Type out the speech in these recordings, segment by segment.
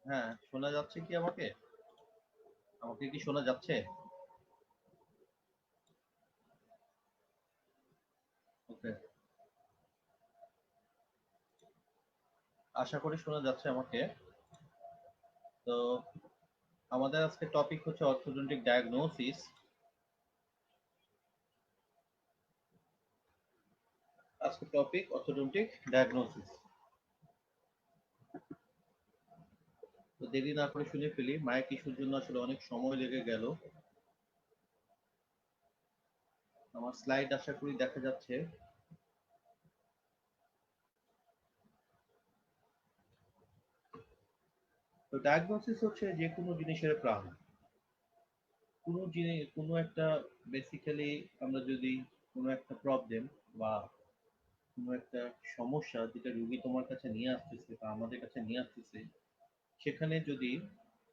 হ্যাঁ, শোনা যাচ্ছে কি আমাকে? আমাকে কি শোনা যাচ্ছে? ওকে, আশা করি শোনা যাচ্ছে আমাকে। তো আমাদের আজকে টপিক হচ্ছে অর্থোডন্টিক ডায়াগনোসিস। আজকে টপিক অর্থোডন্টিক ডায়াগনোসিস। তো দেরি না করে শুনে ফেলি, মায়ের ইস্যুর জন্য আসলে অনেক সময় লেগে গেল। আমার স্লাইড আশা করি দেখা যাচ্ছে। তো ডায়াগনোসিস হচ্ছে যে কোনো জিনিসের প্রাণ। কোনো জিনিস, কোনো একটা, বেসিক্যালি আমরা যদি কোনো একটা প্রবলেম বা কোনো একটা সমস্যা যেটা রুগী তোমার কাছে নিয়ে আসতেছে বা আমাদের কাছে নিয়ে আসতেছে, সেখানে যদি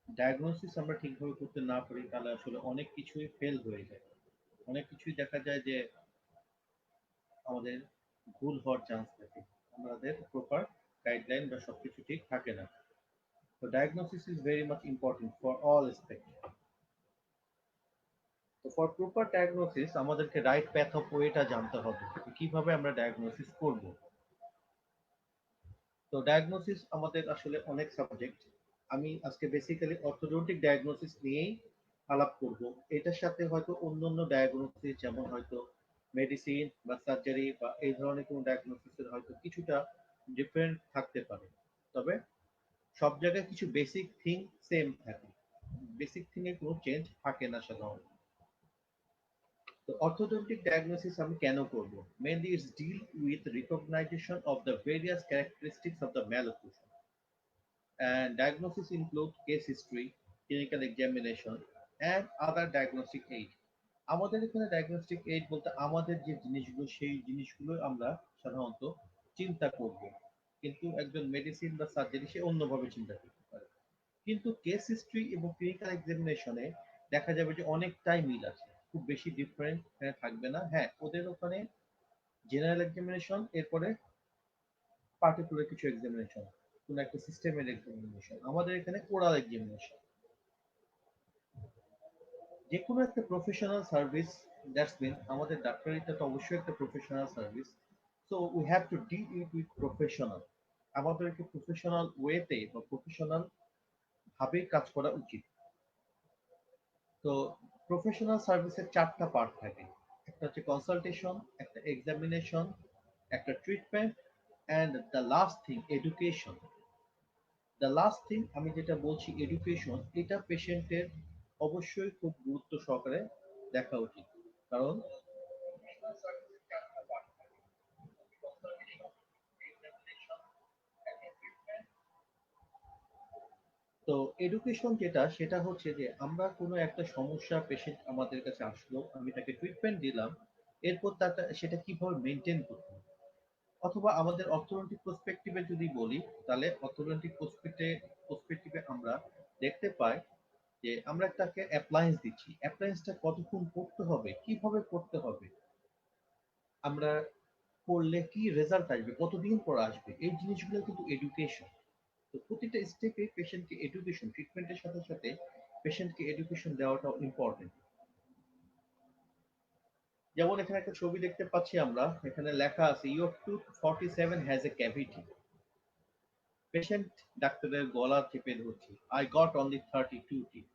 ডায়াগনোসিস আমরা ঠিকভাবে করতে না পারি তাহলে আসলে অনেক কিছুই ফেল হয়ে যায়। অনেক কিছুই দেখা যায় যে আমাদের ভুল হওয়ার চান্স থাকে, আমাদের প্রপার গাইডলাইন বা সবকিছু ঠিক থাকে না। তো diagnosis is very much important for all aspect. তো ফর প্রপার ডায়াগনোসিস আমাদেরকে রাইট প্যাথ অফ ওয়েটা জানতে হবে, কিভাবে আমরা ডায়াগনোসিস করব। তো ডায়াগনোসিস আমাদের আসলে অনেক সাবজেক্ট। আমি আজকে বেসিক্যালি অর্থোডন্টিক ডায়াগনোসিস নিয়েই আলাপ করব। এটার সাথে হয়তো অন্যান্য ডায়াগনোসিস যেমন হয়তো মেডিসিন বা সার্জারি বা এই ধরনের কোনো ডায়াগনোসিসের হয়তো কিছুটা ডিফারেন্ট থাকতে পারে। তবে সব জায়গায় কিছু বেসিক থিং সেম থাকে, বেসিক থিং এ কোনো চেঞ্জ থাকে না সাধারণত। তো orthodontic diagnosis আমি কেন করব? Mainly it's deal with recognition of the various characteristics of the malocclusion. And diagnosis include case history, clinical examination, and other diagnostic aid. আমাদের এখানে ডায়াগনস্টিক এইড বলতে আমাদের যে জিনিসগুলো সেই জিনিসগুলো আমরা সাধারণত চিন্তা করব, কিন্তু একজন মেডিসিন বা সার্জারি সে অন্যভাবে চিন্তা করতে পারে। কিন্তু কেস হিস্ট্রি এবং ক্লিনিক্যাল এক্সামিনেশনে দেখা যাবে যে অনেকটাই মিল আছে, খুব বেশি ডিফারেন্ট থাকবে না। হ্যাঁ, ওদের ওখানে জেনারেল এক্সামিনেশন, এরপরে পার্টিকুলার কিছু এক্সামিনেশন, কোন একটা সিস্টেমের এক্সামিনেশন, আমাদের এখানে ওরাল এক্সামিনেশন। যে কোনো একটা প্রফেশনাল সার্ভিস, দ্যাটস মিন আমাদের ডাক্তারিটা তো অবশ্যই একটা professional service. So we have to deal it with professional. আমাদেরকে প্রফেশনাল ওয়েতে বা প্রফেশনাল ভাবে কাজ করা উচিত। তো প্রফেশনাল সার্ভিসের চারটা পার্ট থাকে। একটা হচ্ছে কনসালটেশন, একটা এক্সামিনেশন, একটা treatment, and the last thing education. The last thing আমি যেটা বলছি এডুকেশন, এটা পেশেন্টের অবশ্যই খুব গুরুত্ব সহকারে দেখা উচিত। কারণ তো এডুকেশন যেটা, সেটা হচ্ছে যে আমরা কোনো একটা সমস্যা, পেশেন্ট আমাদের কাছে আসলো, আমি তাকে ট্রিটমেন্ট দিলাম, এরপর তাটা সেটা কিভাবে মেনটেন করতে হবে। অথবা আমাদের অর্থনৈতিক পার্সপেক্টিভে যদি বলি, তাহলে অর্থনৈতিক পার্সপেক্টিভে আমরা দেখতে পাই যে আমরা তাকে অ্যাপ্লায়েন্স দিচ্ছি, অ্যাপ্লায়েন্সটা কতক্ষণ করতে হবে, কিভাবে করতে হবে, আমরা করলে কি রেজাল্ট আসবে, কতদিন পর আসবে, এই জিনিসগুলো কিন্তু এডুকেশন। তো প্রতিটা স্টেপে পেশেন্টকে এডুকেশন, ট্রিটমেন্টের সাথে সাথে পেশেন্টকে এডুকেশন দেওয়াটাও ইম্পর্টেন্ট। যেমন এখানে একটা ছবি দেখতে পাচ্ছি আমরা, এখানে লেখা আছে your tooth 47 has a cavity. Patient ডাক্তারের গলা চেপে ধরছি, আই গট অনলি 32 টিথ।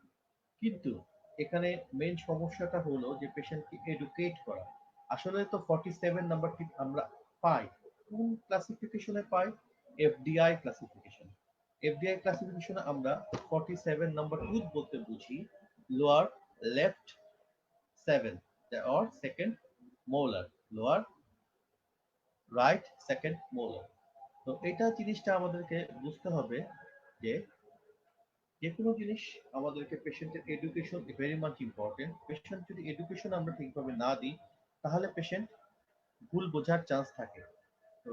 কিন্তু এখানে মেন সমস্যাটা হলো যে পেশেন্টকে এডুকেট করা। আসলে তো 47 নাম্বার টিথ আমরা পাই কোন ক্লাসিফিকেশনে পাই? FDI classification. এফডিআই ক্লাসিফিকেশনে আমরা 47 নাম্বার টুথ বলতে বুঝি lower left 7 or second molar, lower right second molar. তো এটা জিনিসটা আমাদেরকে বুঝতে হবে যে যে কোনো জিনিস আমাদেরকে পেশেন্টের education very much important. Patient যদি এডুকেশন আমরা ঠিকভাবে না দিই তাহলে পেশেন্ট ভুল বোঝার চান্স থাকে। তো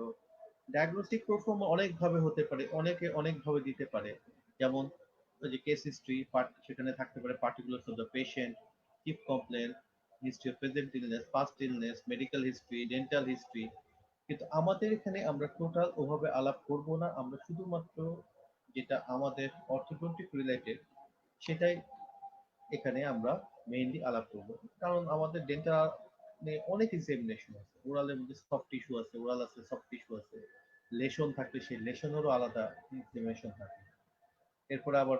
ডায়াগনস্টিক পারফর্ম অনেকভাবে হতে পারে, অনেকে অনেকভাবে দিতে পারে। যেমন ওই যে কেস হিস্ট্রি পার্ট, সেখানে থাকতে পারে particular of the patient, chief complain, history of present illness, past illness, medical history, dental history. কিন্তু আমাদের এখানে আমরা টোটাল ওভাবে আলাপ করব না, আমরা শুধুমাত্র যেটা আমাদের অর্থোডন্টিক রিলেটেড, সেটাই এখানে আমরা মেইনলি আলাপ করব। কারণ আমাদের ডেন্টাল অনেক এক্সামিনেশন আছে, ওরালের মধ্যে সফট টিস্যু আছে, ওরাল আছে, সফট টিস্যু আছে, লেশন থাকলে সেই লেশনেরও আলাদা এক্সামিনেশন থাকে। এরপরে আবার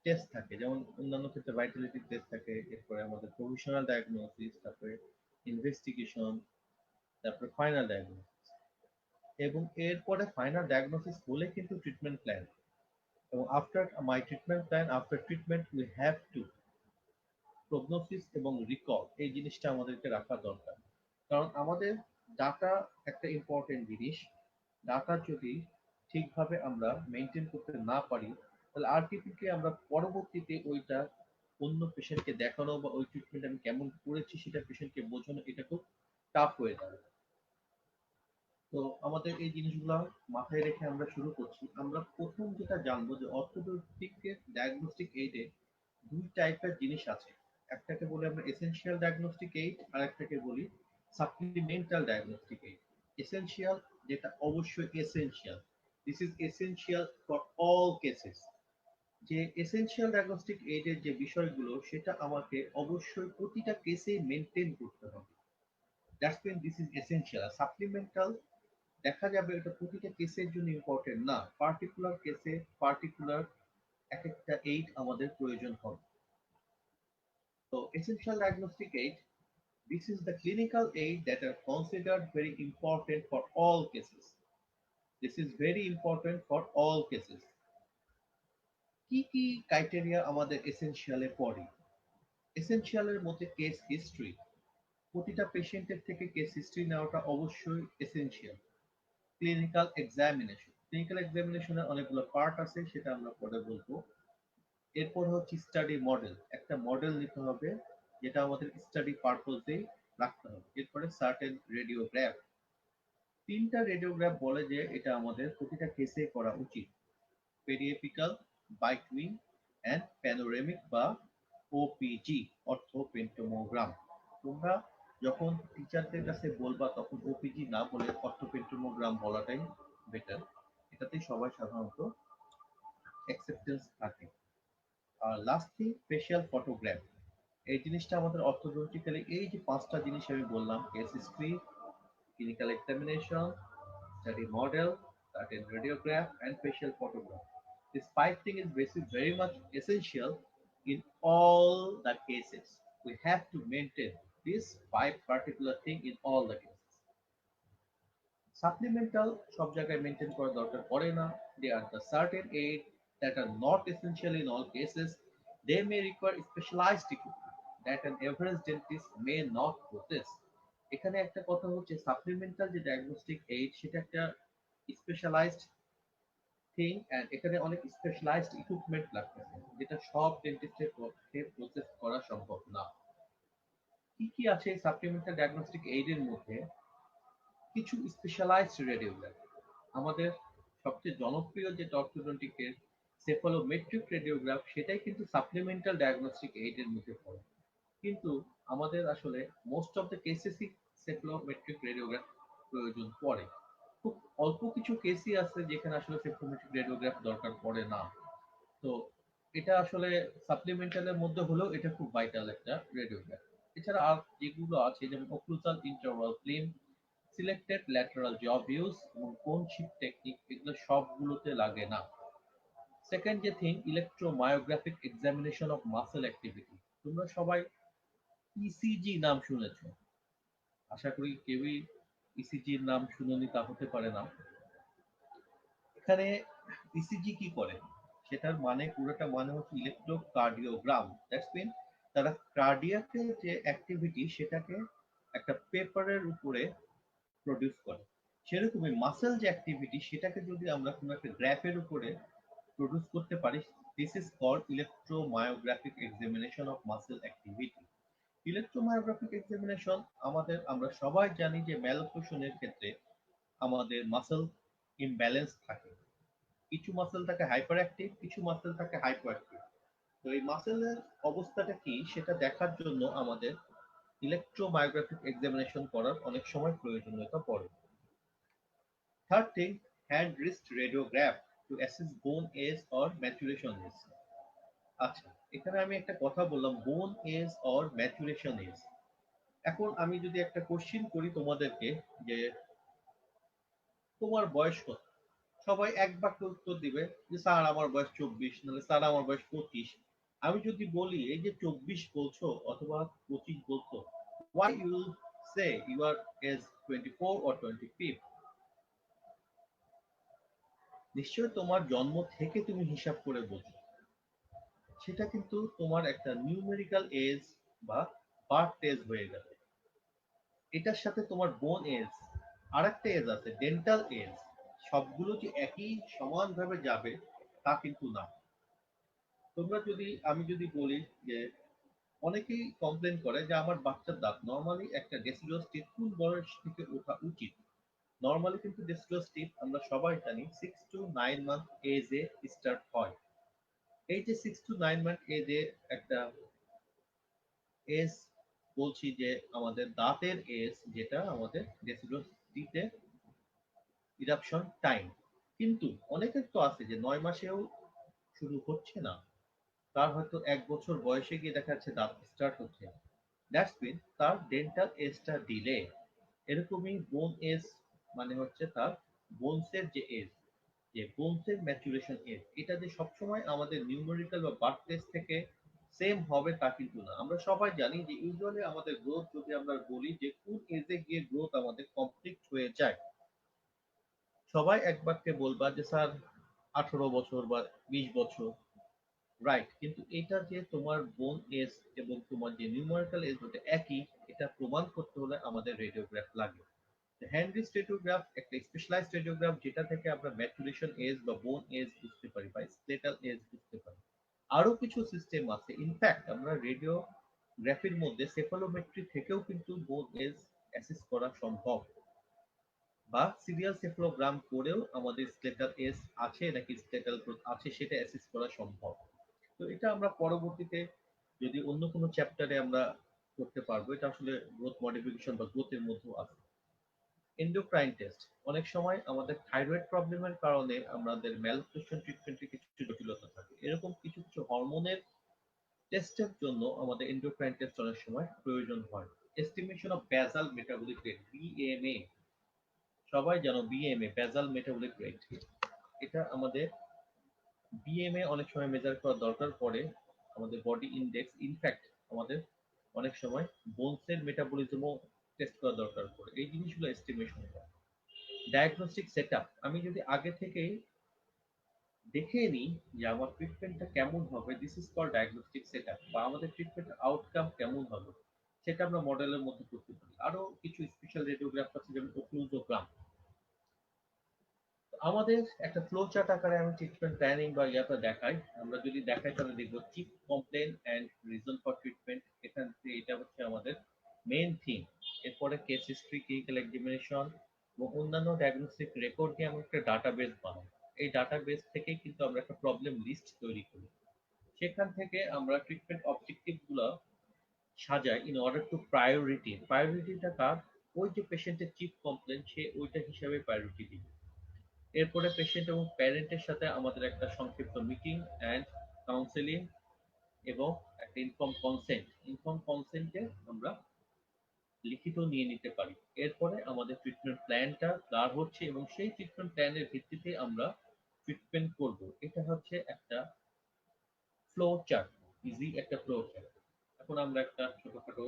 টেস্ট থাকে, যেমন অন্যান্য ক্ষেত্রে ভাইটালিটি টেস্ট থাকে, এরপরে আমাদের প্রভিশনাল ডায়াগনোসিস, তারপরে ইনভেস্টিগেশন, তারপরে ফাইনাল ডায়াগনোসিস, এবং এরপরে ফাইনাল ডায়াগনোসিস হলে কিন্তু ট্রিটমেন্ট প্ল্যান, এবং after my treatment plan, after treatment we have two prognosis এবং রিকল, এই জিনিসটা আমাদেরকে রাখা দরকার। কারণ আমাদের ডাটা একটা ইম্পর্টেন্ট জিনিস। ডাটা যদি ঠিকভাবে আমরা মেনটেন করতে না পারি, তাহলে আরটিপিকে আমরা পরবর্তীতে ওইটা অন্য পেশেন্টকে দেখানো বা ওই ট্রিটমেন্ট আমি কেমন করেছি সেটা পেশেন্টকে বোঝানো, এটা খুব টাফ হয়ে যাবে। তো আমাদের এই জিনিসগুলো মাথায় রেখে আমরা শুরু করছি। আমরা প্রথম যেটা জানবো যে অর্থোডন্টিক ডায়াগনস্টিক এইডে দুই টাইপের জিনিস আছে। একটাকে বলি আমরা এসেনশিয়াল ডায়াগনস্টিক এইড, আর একটাকে বলি সাপ্লিমেন্টাল ডায়াগনস্টিক এইড। এসেনশিয়াল, যেটা অবশ্যই essential, this is essential for all cases. যে এসেনশিয়াল ডায়াগনস্টিক এইডের যে বিষয়গুলো, সেটা আমাকে অবশ্যই প্রতিটা কেসে মেনটেন করতে হবে। That's mean this is essential. Supplemental দেখা যাবে এটা প্রতিটা কেসের জন্য ইম্পর্টেন্ট না, পার্টিকুলার কেসে পার্টিকুলার এক একটা এইড আমাদের প্রয়োজন হবে। তো essential diagnostic aid, this is the clinical aid that are considered very important for all cases. This is very important for all cases. কি কি ক্রাইটেরিয়া আমাদের এসেনশিয়ালে পড়ে? এসেনশিয়ালের মধ্যে কেস হিস্ট্রি, প্রতিটা পেশেন্টের থেকে কেস হিস্ট্রি নেওয়াটা অবশ্যই এসেনশিয়াল। ক্লিনিক্যাল এক্সামিনেশন, ক্লিনিক্যাল এক্সামিনেশনের অনেকগুলো পার্ট আছে, সেটা আমরা পরে বলবো। এরপর হচ্ছে স্টাডি মডেল, একটা মডেল নিতে হবে যেটা আমাদের স্টাডি পারপোজে রাখতে হবে। এরপরে সার্টেন রেডিওগ্রাফ, তিনটা রেডিওগ্রাফ বলে যে এটা আমাদের প্রতিটা কেসে করা উচিত। পেরিএপিক্যাল, বাইটুইং অ্যান্ড প্যানোরেমিক বা ওপিজি, অর্থ পেন্টোমোগ্রাম। তোমরা যখন টিচারদের কাছে বলবা তখন ওপিজি না বলে অর্থ পেন্টোমোগ্রাম বলাটাই বেটার, এটাতেই সবাই সাধারণত অ্যাকসেপ্টেন্স থাকে। আর লাস্ট থিং ফেশিয়াল ফটোগ্রাফ, এই জিনিসটা আমাদের অর্থোডন্টিক্যালি এই যে পাঁচটা জিনিস আমি বললাম, case history, clinical examination, study model, certain radiograph, and facial photograph. This five thing is basic, very much essential in all the cases. We have to maintain this five particular thing in all the cases. Supplemental সব জায়গায় maintain করার দরকার পড়ে না। They are the certain aid that are not essential in all cases. They may require specialized equipment that an average dentist may not possess. এখানে একটা কথা হচ্ছে, সাপ্লিমেন্টাল যে ডায়াগনস্টিক এইড সেটা একটা স্পেশালাইজড থিং, এন্ড এখানে অনেক স্পেশালাইজড ইকুইপমেন্ট লাগতেছে, যেটা সব ডেন্টিস্টের পক্ষে প্রসেস করা সম্ভব না। কি কি আছে সাপ্লিমেন্টাল ডায়াগনস্টিক এইডের মধ্যে? কিছু স্পেশালাইজড রেডিওগ্রাফ, আমাদের সবচেয়ে জনপ্রিয় যে অর্থোডন্টিকের সেফালোমেট্রিক রেডিওগ্রাফ, সেটাই কিন্তু সাপ্লিমেন্টাল ডায়াগনস্টিক এইডের মধ্যে পড়ে। কিন্তু আমাদের আসলে মোস্ট অফ দ্য কেসেসই সেফালোমেট্রিক রেডিওগ্রাফ প্রয়োজন পড়ে। খুব অল্প কিছু কেসই আছে যেখানে আসলে সেফালোমেট্রিক রেডিওগ্রাফ দরকার পড়ে না। তো এটা আসলে সাপ্লিমেন্টালের মধ্যে হলেও এটা খুব ভাইটাল একটা রেডিওগ্রাফ। এছাড়া আর যেগুলো আছে, যেমন ওক্লুসাল ইন্টারভাল ফিল্ম, সিলেক্টেড ল্যাটারাল জ ভিউজ এবং কোন শিপ টেকনিক, এগুলো সবগুলোতে লাগে না। সেকেন্ড যে thing, electromyographic examination of muscle activity. তোমরা সবাই ইসিজি নাম শুনেছো, আশা করি কেউই ইসিজির নাম শুনোনি তা হতে পারে না। এখানে ইসিজি কি করে, সেটার মানে পুরোটা মানে হচ্ছে ইলেকট্রোকার্ডিওগ্রাম। দ্যাটস মিন তারা কার্ডিয়াকের যে অ্যাক্টিভিটি সেটাকে একটা পেপারের উপরে প্রডিউস করে। সেরকমই মাসেল যে অ্যাক্টিভিটি সেটাকে যদি আমরা কোনো একটা গ্রাফের উপরে প্রডিউস করতে পারি, this is called electromyographic examination of muscle activity. Electromyographic examination আমরা সবাই জানি যে ম্যালোফিউশনের ক্ষেত্রে আমাদের মাসেল ইমব্যালেন্স থাকে, কিছু মাসেল থাকে হাইপার অ্যাক্টিভ, কিছু মাসেল থাকে হাইপার অ্যাক্টিভ। তো এই মাসেলের অবস্থাটা কি সেটা দেখার জন্য আমাদের ইলেকট্রোমায়োগ্রাফিক এক্সামিনেশন করার অনেক সময় প্রয়োজনীয়তা পড়ে। Third thing, hand wrist radiograph. to assess bone age or maturation age. আচ্ছা, এখানে আমি একটা কথা বললাম bone age or maturation age। এখন আমি যদি একটা কোশ্চিন করি তোমাদেরকে যে তোমার বয়স কত, সবাই এক বাক্যে উত্তর দিবে যে স্যার আমার বয়স 24, নাহলে স্যার আমার বয়স 25। আমি যদি বলি এই যে 24 বলছো অথবা 25 বলছো, why you say your age 24 or 25? নিশ্চয়ই তোমার জন্ম থেকে তুমি হিসাব করে বোঝো, সেটা কিন্তু তোমার একটা নিউমেরিক্যাল এজ বা বার্থ এজ হয়ে গেল। এটার সাথে তোমার বোন এজ, আর একটা এজ আছে ডেন্টাল এজ। সবগুলো যে একই সমানভাবে যাবে তা কিন্তু না। তোমরা যদি, আমি যদি বলি যে অনেকেই কমপ্লেন করে যে আমার বাচ্চার দাঁত, নর্মালি একটা ডেসিডাস টিপ কোন বয়স থেকে ওঠা উচিত? নর্মালি কিন্তু ডেসিডাস টিপ আমরা সবাই জানি 6 to 9 মান্থ এজে স্টার্ট হয়। এই যে 6 to 9 মান্থ এজে একটা এজ বলছি যে আমাদের দাঁতের এজ, যেটা আমাদের ডেসিডাস টিপে ইরাপশন টাইম। কিন্তু অনেকের তো আছে যে 9 মাসেও শুরু হচ্ছে না, তার হয়তো 1 বছর বয়সে গিয়ে দেখা যাচ্ছে দাঁত স্টার্ট হচ্ছে। দ্যাটস মিন তার ডেন্টাল এজটা ডিলে। এরকমই বোন এজ মানে হচ্ছে তার বোনসের যে এজ, যে বোনসের ম্যাচুরেশন এজ, এটা যে সবসময় আমাদের নিউমেরিক্যাল বা বার্থ এজ থেকে সেম হবে তা কিন্তু না। আমরা সবাই জানি যে ইউজুয়ালি আমাদের গ্রোথ, যদি আমরা বলি যে কোন এজে গিয়ে গ্রোথ আমাদের কমপ্লিট হয়ে যায়, সবাই এক বাক্যে বলবা যে স্যার 18 বছর বা 20 বছর। রাইট, কিন্তু এটা যে তোমার বোন এজ এবং তোমার যে নিউমেরিক্যাল এজ ওটা একই, এটা প্রমাণ করতে হলে আমাদের রেডিওগ্রাফ লাগে। হ্যান্ড রিস্ট রেডিওগ্রাফ একটা স্পেশালাইজড রেডিওগ্রাফ, যেটা থেকে আমরা ম্যাচুরেশন এজ বা বোন এজ বুঝতে পারি বা স্কেলেটাল এজ বুঝতে পারি। আরো কিছু সিস্টেম আছে, ইনফ্যাক্ট আমরা রেডিওগ্রাফির মধ্যে সেফালোমেট্রি থেকেও কিন্তু বোন এজ অ্যাসেস করা সম্ভব, বা সিরিয়াল সেফালোগ্রাম করেও আমাদের স্কেলেটাল এজ আছে নাকি স্কেলেটাল গ্রোথ আছে সেটা অ্যাসেস করা সম্ভব। তো এটা আমরা পরবর্তীতে যদি অন্য কোনো চ্যাপ্টারে আমরা করতে পারবো। এটা আসলে গ্রোথ মডিফিকেশন বা গ্রোথের মধ্যেও আছে। এন্ডোক্রাইন টেস্ট, অনেক সময় আমাদের থাইরয়েড প্রবলেমের কারণে আমাদের ম্যালনুট্রিশন ট্রিটমেন্টে কিছু জটিলতা থাকে, এরকম কিছু কিছু হরমোনের টেস্টের জন্য আমাদের এন্ডোক্রাইন টেস্ট অনেক সময় প্রয়োজন হয়। Estimation of basal metabolic rate, BMA, সবাই জানো বিএমএ, বেসাল মেটাবলিক রেট। এটা আমাদের বিএমএ অনেক সময় মেজার করা দরকার পড়ে, আমাদের বডি ইনডেক্স, ইনফ্যাক্ট আমাদের অনেক সময় বোনসের মেটাবলিজমও টেস্ট করা দরকার পড়ে। এই জিনিসগুলো এস্টিমেশন হয়। ডায়াগনস্টিক সেটআপ, আমি যদি আগে থেকেই দেখে নিই যে আমার ট্রিটমেন্টটা কেমন হবে, this is called diagnostic setup, বা আমাদের ট্রিটমেন্টের আউটকাম কেমন হবে, সেটা আমরা মডেলের মধ্যে করতে পারি। আরো কিছু স্পেশাল রেডিওগ্রাফ আছে যেমন ওক্লুজোগ্রাম। আমাদের একটা ফ্লো চার্ট আকারে আমি ট্রিটমেন্ট প্ল্যানিং বা ইয়াটা দেখাই। আমরা যদি দেখাই তাহলে দেখবো chief complain and reason for treatment, এখান থেকে এটা হচ্ছে আমাদের মেইন থিম। এরপরে কেস হিস্ট্রি, ক্লিনিক্যাল এক্সামিনেশন এবং অন্যান্য ডায়াগনস্টিক রেকর্ড নিয়ে আমরা একটা ডাটাবেস বানাই। এই ডাটাবেস থেকেই কিন্তু আমরা একটা প্রবলেম লিস্ট তৈরি করি। সেখান থেকে আমরা ট্রিটমেন্ট অবজেক্টিভ গুলো সাজাই ইন অর্ডার টু প্রায়োরিটি। প্রায়োরিটিটা কার? ওই যে পেশেন্টের চিপ কমপ্লেন, সে ওইটা হিসাবে প্রায়োরিটি দিবে। এরপরে পেশেন্ট এবং প্যারেন্টের সাথে আমাদের একটা সংক্ষিপ্ত মিটিং অ্যান্ড কাউন্সেলিং এবং একটা ইনফর্ম কনসেন্টে আমরা লিখিত নিয়ে নিতে পারি। এরপরে আমাদের ট্রিটমেন্ট প্ল্যানটা ক্লিয়ার হচ্ছে এবং সেই ট্রিটমেন্ট প্ল্যানের ভিত্তিতে আমরা ট্রিটমেন্ট করব। এটা হচ্ছে একটা ফ্লো চার্ট, ইজি একটা ফ্লো চার্ট। এখন আমরা একটা ছোটখাটো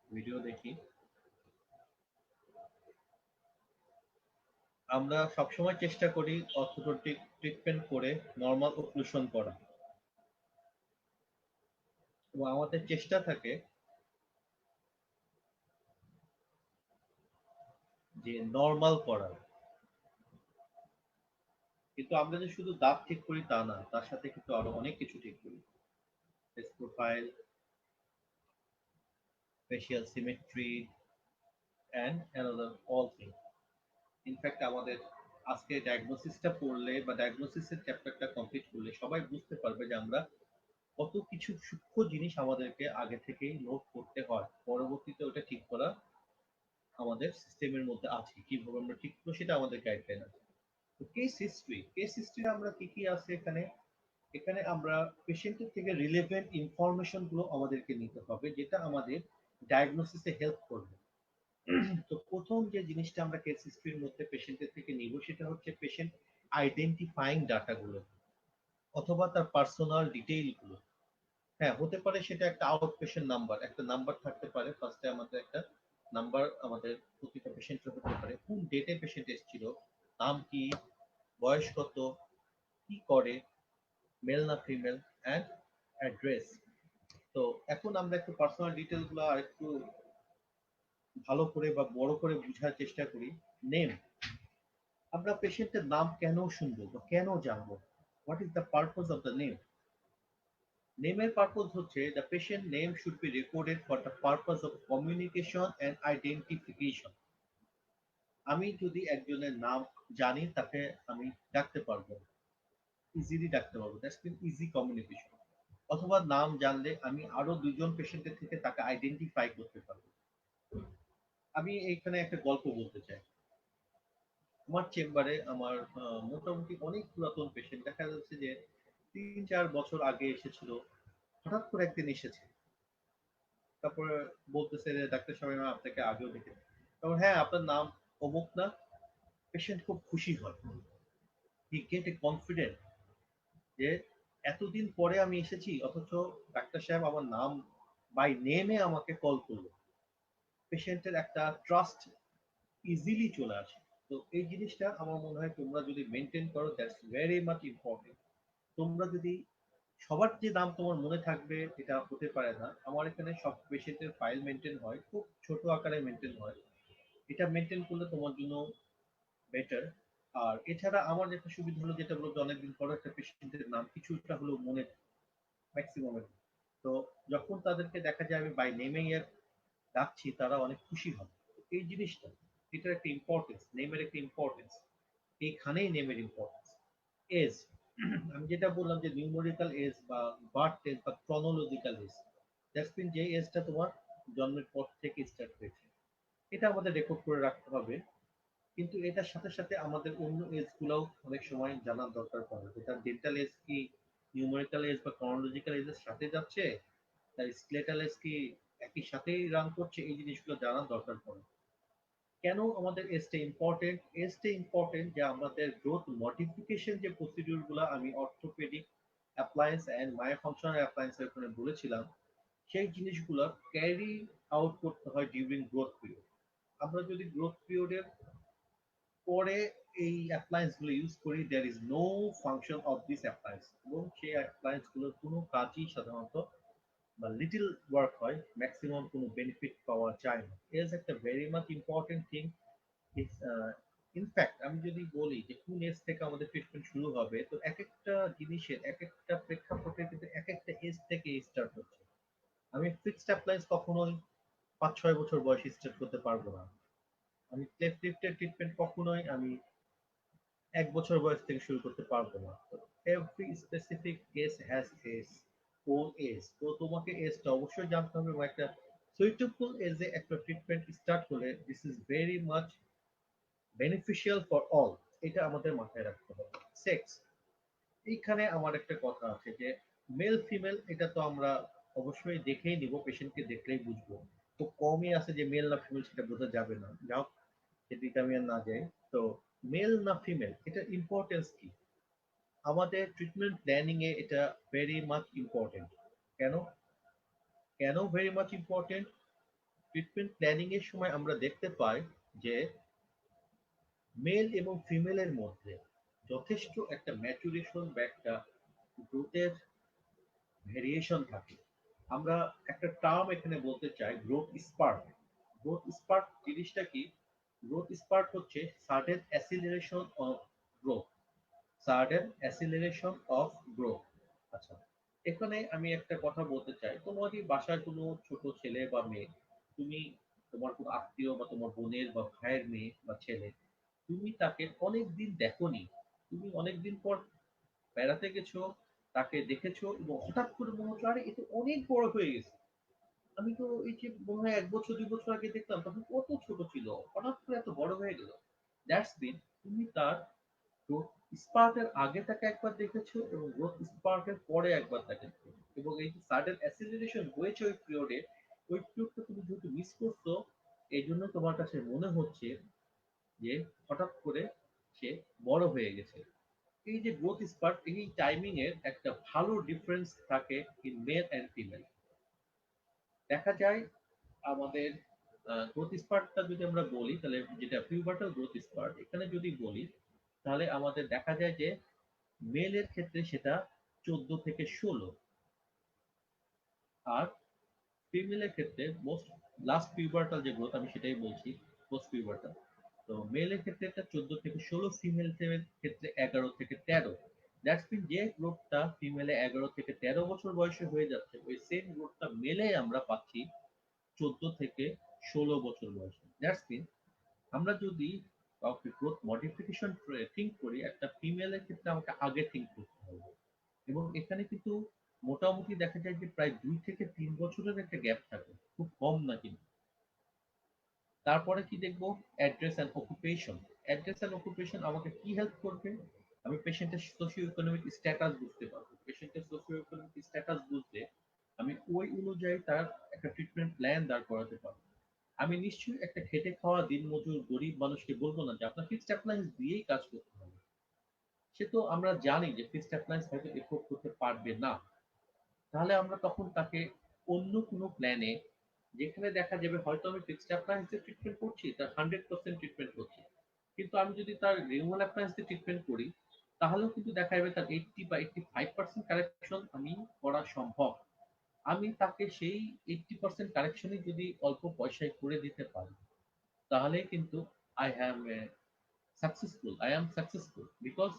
ভিডিও দেখি। আমরা সবসময় চেষ্টা করি অর্থোপেডিক ট্রিটমেন্ট করে নর্মাল ওক্লুশন করা, এবং আমাদের চেষ্টা থাকে যে নরমাল করার। কিন্তু আমরা যে শুধু দাঁত ঠিক করি তা না, তার সাথে কিন্তু আরো অনেক কিছু ঠিক করি। Face profile, facial symmetry and another all thing. In fact আমাদের আজকে ডায়াগনোসিসটা পড়লে বা ডায়াগনোসিসের চ্যাপ্টারটা কমপ্লিট করলে সবাই বুঝতে পারবে যে আমরা কত কিছু সূক্ষ্ম জিনিস আমাদেরকে আগে থেকেই নোট করতে হয়, পরবর্তীতে ওটা ঠিক করা আমাদের সিস্টেমের মধ্যে আছে, কিভাবে আমরা ঠিক করবো সেটা আমাদের গাইডলাইন আছে। তো কেস হিস্ট্রি আমরা কি কি আছে এখানে, এখানে আমরা পেশেন্টের থেকে রিলেভেন্ট ইনফরমেশন গুলো আমাদেরকে নিতে হবে, যেটা আমাদের ডায়াগনোসিসে হেল্প করবে। তো প্রথম যে জিনিসটা আমরা কেস হিস্ট্রির মধ্যে পেশেন্টের থেকে নিব সেটা হচ্ছে পেশেন্ট আইডেন্টিফাইং ডাটাগুলো অথবা তার পার্সোনাল ডিটেইল গুলো। হ্যাঁ, হতে পারে সেটা একটা আউট পেশেন্ট নাম্বার, একটা নাম্বার থাকতে পারে ফার্স্টে আমাদের একটা নাম্বার আমাদের প্রতিটা পেশেন্টের হতে পারে, কোন ডেটে পেশেন্ট এসেছিল, নাম কি, বয়স কত, কি করে, মেল না ফিমেল, অ্যান্ড অ্যাড্রেস। তো এখন আমরা একটু পার্সোনাল ডিটেল গুলো আর একটু ভালো করে বা বড় করে বোঝার চেষ্টা করি। নেম, আমরা পেশেন্টের নাম কেন শুনবো বা কেন জানবো? What is the purpose of the name? নেমের পারপোজ হচ্ছে the patient name should be recorded for the purpose of communication and identification. আমি যদি একজনের নাম জানি, তাকে আমি ডাকতে পারবো, ইজিলি ডাকতে পারবো, দ্যাটস মিন ইজি কমিউনিকেশন। অথবা নাম জানলে আমি আরো দুজন পেশেন্টের থেকে তাকে আইডেন্টিফাই করতে পারবো। আমি এইখানে একটা গল্প বলতে চাই। আমার চেম্বারে আমার মোটামুটি অনেক পুরাতন পেশেন্ট, দেখা যাচ্ছে যে 3-4 বছর আগে এসেছিল, হঠাৎ করে একদিন এসেছে, তারপরে বলতেছে যে ডাক্তার সাহেব আমি আপনাকে আগেও দেখেছি। তারপর হ্যাঁ আপনার নাম অমুক না, পেশেন্ট খুব খুশি হয়, হি গেট এ কনফিডেন্ট যে এতদিন পরে আমি এসেছি অথচ ডাক্তার সাহেব আমার নাম বাই নেমে আমাকে কল করলো। পেশেন্টের একটা ট্রাস্ট ইজিলি চলে আসে। তো এই জিনিসটা আমার মনে হয় তোমরা যদি মেনটেন করো, দ্যাটস ভেরি মাচ ইম্পর্টেন্ট। তোমরা যদি সবার যে নাম তোমার মনে থাকবে এটা হতে পারে না। আমার এখানে সব পেশেন্টের ফাইল মেনটেন হয়, খুব ছোট আকারে মেনটেন হয়। এটা মেনটেন করলে তোমার জন্য বেটার। আর এছাড়া আমার একটা সুবিধা হলো, যেটা বলবো অনেকদিন পরে একটা পেশেন্টের নাম কিছুটা হলেও মনে, ম্যাক্সিমামের। তো যখন তাদেরকে দেখা যায় আমি বাই নেমে এর ডাকছি, তারা অনেক খুশি হয়। তো এই জিনিসটা, এটার একটা ইম্পর্টেন্স, নেমের একটা ইম্পর্টেন্স, এইখানেই নেমের ইম্পর্টেন্স। এজ, আমি যেটা বললাম যে নিউমেরিক্যাল এজ বা বার্থ এজ বা ক্রনোলজিক্যাল এজ, দ্যাটস মিন যে এজটা তোমার জন্মের পর থেকে স্টার্ট হয়েছে, এটা আমাদের রেকর্ড করে রাখতে হবে। কিন্তু এটার সাথে সাথে আমাদের অন্য এজ গুলাও অনেক সময় জানার দরকার পড়ে, যেটা ডেন্টাল এজ কি নিউমেরিক্যাল এজ বা ক্রনোলজিক্যাল এজের সাথে যাচ্ছে, তার স্কেলেটাল এজ কি একই সাথেই রান করছে, এই জিনিসগুলো জানার দরকার পড়ে। কেন আমাদের এজটা ইম্পর্টেন্ট? এজটা ইম্পর্টেন্ট যে আমাদের গ্রোথ মডিফিকেশন যে প্রসিডিউর গুলো আমি অর্থোপেডিক অ্যাপ্লায়েন্স অ্যান্ড মায়োফাংশনাল অ্যাপ্লায়েন্সের ওখানে বলেছিলাম, সেই জিনিসগুলো ক্যারি আউট করতে হয় ডিউরিং গ্রোথ পিরিয়ড। আমরা যদি গ্রোথ পিরিয়ডের পরে এই অ্যাপ্লায়েন্স গুলো ইউজ করি, there is no function of this appliance, এবং সেই অ্যাপ্লায়েন্স গুলোর কোনো কাজই সাধারণত বা লিটল ওয়ার্ক হয়, ম্যাক্সিমাম কোনো বেনিফিট পাওয়া যায় না। এজ একটা very much important thing. In fact আমি যদি বলি যে কোন এজ থেকে আমাদের ট্রিটমেন্ট শুরু হবে, তো এক একটা জিনিসের এক একটা প্রেক্ষাপটে কিন্তু এক একটা এজ থেকে স্টার্ট হচ্ছে। আমি ফিক্সড অ্যাপ্লায়েন্স কখনোই 5-6 বছর বয়সে স্টার্ট করতে পারবো না। আমি ক্লেফট লিফটের ট্রিটমেন্ট কখনোই আমি 1 বছর বয়স থেকে শুরু করতে পারবো না। Every specific case has its own age. তো তোমাকে এজটা অবশ্যই জানতে হবে, এবং একটা সুইটেবল এজে একটা ট্রিটমেন্ট স্টার্ট হলে this is very much beneficial for all, এটা আমাদের মাথায় রাখতে হবে। সেক্স, এইখানে আমার একটা কথা আছে যে মেল ফিমেল এটা তো আমরা অবশ্যই দেখেই নিব, পেশেন্টকে দেখলেই বুঝবো। তো কমই আছে যে মেল না ফিমেল সেটা বোঝা যাবে না, যাও সেদিকে আমি আর না যাই। তো মেল না ফিমেল এটার ইম্পর্টেন্স কি? আমাদের ট্রিটমেন্ট প্ল্যানিং এ এটা ভেরি মাচ ইম্পর্টেন্ট। কেন? কেন very much important? Treatment planning এর সময় আমরা দেখতে পাই যে মেল এবং ফিমেলের মধ্যে যথেষ্ট একটা ম্যাচুরেশন বা একটা গ্রোথের ভেরিয়েশন থাকে। আমরা একটা টার্ম এখানে বলতে চাই, গ্রোথ স্পার্ট। গ্রোথ স্পার্ট জিনিসটা কি? গ্রোথ স্পার্ট হচ্ছে sudden acceleration of growth, sudden acceleration of growth. আচ্ছা, এখানে আমি একটা কথা বলতে চাই, তোমারই বাসায় কোনো ছোট ছেলে বা মেয়ে, তুমি তোমার কোনো আত্মীয় বা তোমার বোনের বা ভাইয়ের মেয়ে বা ছেলে, তুমি তাকে অনেকদিন দেখোনি, তুমি অনেকদিন পর বেড়াতে গেছো, তাকে দেখেছো এবং হঠাৎ করে মনে হচ্ছে আরে এ তো অনেক বড় হয়ে গেছে, আমি তো এই যে মনে হয় ১ বছর ২ বছর আগে দেখতাম তখন কত ছোট ছিল। হঠাৎ করে এত বড় হয়ে গেল। দ্যাটস মিন তুমি তার গ্রোথ স্পার্ট এর আগে তাকে একবার দেখেছো এবং গ্রোথ স্পার্ট এর পরে একবার তাকে দেখেছো। এবং এই যে সাডেন অ্যাসিলারেশন হয়েছে ওই পিরিয়ডে, ওই পিরিয়ডটা তুমি যেহেতু মিস করছো, এইজন্য তোমার কাছে মনে হচ্ছে যে হঠাৎ করে সে বড় হয়ে গেছে। এই যে গ্রোথ স্পার্ট এই টাইমিং এর একটা ভালো ডিফারেন্স থাকে ইন মেল এন্ড ফিমেল। দেখা যায় আমাদের গ্রোথ স্পার্টটা যদি আমরা বলি তাহলে যেটা পিউবার্টাল গ্রোথ স্পার্ট এখানে যদি বলি তাহলে আমাদের দেখা যায় যে মেলের ক্ষেত্রে সেটা 14 থেকে 16, আর ফিমেলের ক্ষেত্রে মোস্ট লাস্ট পিউবার্টাল যে গ্রোথ আমি সেটাই বলছি, পোস্ট পিউবার্টাল। তো মেলের ক্ষেত্রে এটা 14 থেকে 16, ফিমেল ক্ষেত্রে 11 থেকে 13। দ্যাটস মিন যে গ্রোথটা ফিমেলে 11 থেকে 13 বছর বয়সে হয়ে যাচ্ছে ওই সেম গ্রোথটা মেলে আমরা পাচ্ছি 14 থেকে 16 বছর বয়সে। দ্যাটস মিন আমরা যদি কাউকে গ্রোথ মডিফিকেশন থিঙ্ক করি একটা ফিমেলের ক্ষেত্রে আমাকে আগে থিঙ্ক করতে হবে। এবং এখানে কিন্তু মোটামুটি দেখা যায় যে প্রায় 2 থেকে 3 বছরের একটা গ্যাপ থাকে, খুব কম না কিন্তু। তারপরে কি দেখবো? Address and occupation. Address and occupation আমাকে কি হেল্প করবে? আমি পেশেন্টের সোশিও ইকোনমিক স্ট্যাটাস বুঝতে পারবো। পেশেন্টের সোশিও ইকোনমিক স্ট্যাটাস বুঝলে আমি ওই অনুযায়ী তার একটা ট্রিটমেন্ট প্ল্যান দাঁড় করাতে পারবো। আমি নিশ্চয়ই একটা খেটে খাওয়া দিনমজুর গরিব মানুষকে বলবো না যে আপনার ফিক্সড অ্যাপ্লায়েন্স দিয়েই কাজ করতে হবে। সে তো আমরা জানি যে ফিক্সড অ্যাপ্লায়েন্স হয়তো এফোর্ড করতে পারবে না। তাহলে আমরা তখন তাকে অন্য কোনো প্ল্যানে, যেখানে দেখা যাবে হয়তো আমি ফিক্সড অ্যাপ্লায়েন্স দিয়ে ট্রিটমেন্ট করছি, তার 100% ট্রিটমেন্ট করছি। কিন্তু আমি যদি তার রিমুভাল অ্যাপ্লায়েন্স দিয়ে ট্রিটমেন্ট করি, তাহলেও কিন্তু দেখা যাবে তার 80 বা 85% কারেকশন আমি করা সম্ভব। আমি তাকে সেই 80% কারেকশনই যদি অল্প পয়সায় করে দিতে পারি, তাহলেই কিন্তু আই হ্যাভ সাকসেসফুল বিকজ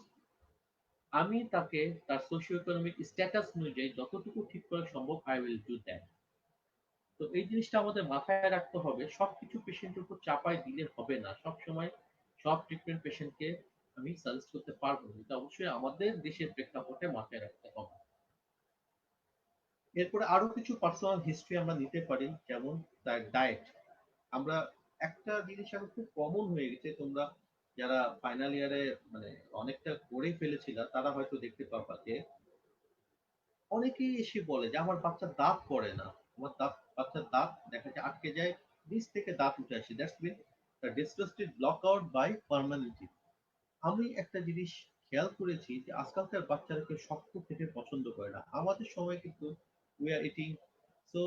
আমি তাকে তার সোশিও ইকোনমিক স্ট্যাটাস অনুযায়ী যতটুকু ঠিক করা সম্ভব আই উইল ডু দ্যাট। তো এই জিনিসটা আমাদের মাথায় রাখতে হবে, সবকিছু পেশেন্টের উপর চাপাই দিলে হবে না। সব সময় সব ট্রিটমেন্ট পেশেন্টকে আমি সাজেস্ট করতে পারবো না, এটা অবশ্যই আমাদের দেশের প্রেক্ষাপটে মাথায় রাখতে হবে। এরপরে আরো কিছু পার্সোনাল হিস্ট্রি আমরা নিতে পারি, যেমন তার ডায়েট। আমরা একটা জিনিস এখন খুব কমন হয়ে গেছে, তোমরা যারা ফাইনাল ইয়ারে মানে অনেকটা করেই ফেলেছিল তারা হয়তো দেখতে পাবা যে অনেকেই এসে বলে যে আমার বাচ্চার দাঁত পড়ে না, আমার বাচ্চার দাঁত দেখা যায় আটকে যায়, নিচ থেকে দাঁত উঠে আসে। That's mean the disgusted block out by permanently. আমি একটা জিনিস খেয়াল করেছি যে আজকালকার বাচ্চারা কেউ শক্ত খেতে পছন্দ করে না। আমাদের সময় কিন্তু we are eating so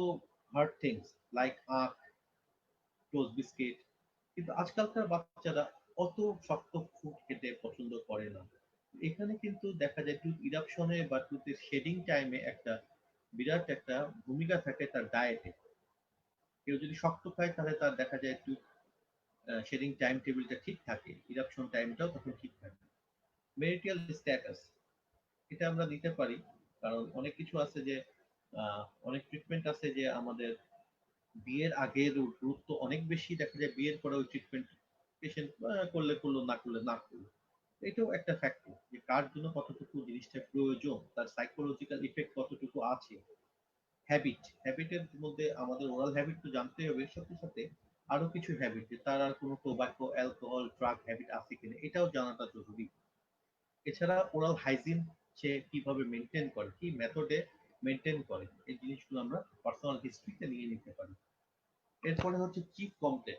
hard things like আখ, টোস্ট বিস্কিট, কিন্তু আজকালকার বাচ্চারা অত শক্ত ফুড খেতে পছন্দ করে না। এখানে কিন্তু দেখা যায় টুথ ইরাপশনে বা টুথের শেডিং টাইমে একটা বিরাট একটা ভূমিকা থাকে তার ডায়েটে। কেউ যদি শক্ত খায় তাহলে তার দেখা যায় একটু শেডিং টাইম টেবিলটা ঠিক থাকে, ইরাপশন টাইমটাও তখন ঠিক থাকে। মেরিটাল স্ট্যাটাস, এটা আমরা নিতে পারি, কারণ অনেক কিছু আছে যে অনেক ট্রিটমেন্ট আছে যে আমাদের বিয়ের আগের গুরুত্ব অনেক বেশি, দেখা যায় বিয়ের পরে ওই ট্রিটমেন্ট পেশেন্ট করলে করলো, না করলে না করলো। এটাও একটা ফ্যাক্টর যে কার জন্য কতটুকু জিনিসটা প্রয়োজন, তার সাইকোলজিক্যাল ইফেক্ট কতটুকু আছে। হ্যাবিটের মধ্যে আমাদের ওরাল হ্যাবিট তো জানতেই হবে, সাথে সাথে আরো কিছু হ্যাবিট যে তার আর কোনো টোবাকো, অ্যালকোহল, ড্রাগ হ্যাবিট আছে কিনা এটাও জানাটা জরুরি। এছাড়া ওরাল হাইজিন সে কিভাবে মেনটেন করে, কি মেথডে মেনটেন করে, এই জিনিসগুলো আমরা পার্সোনাল হিস্ট্রিতে নিয়ে নিতে পারি। এরপরে হচ্ছে চিফ কমপ্লেন।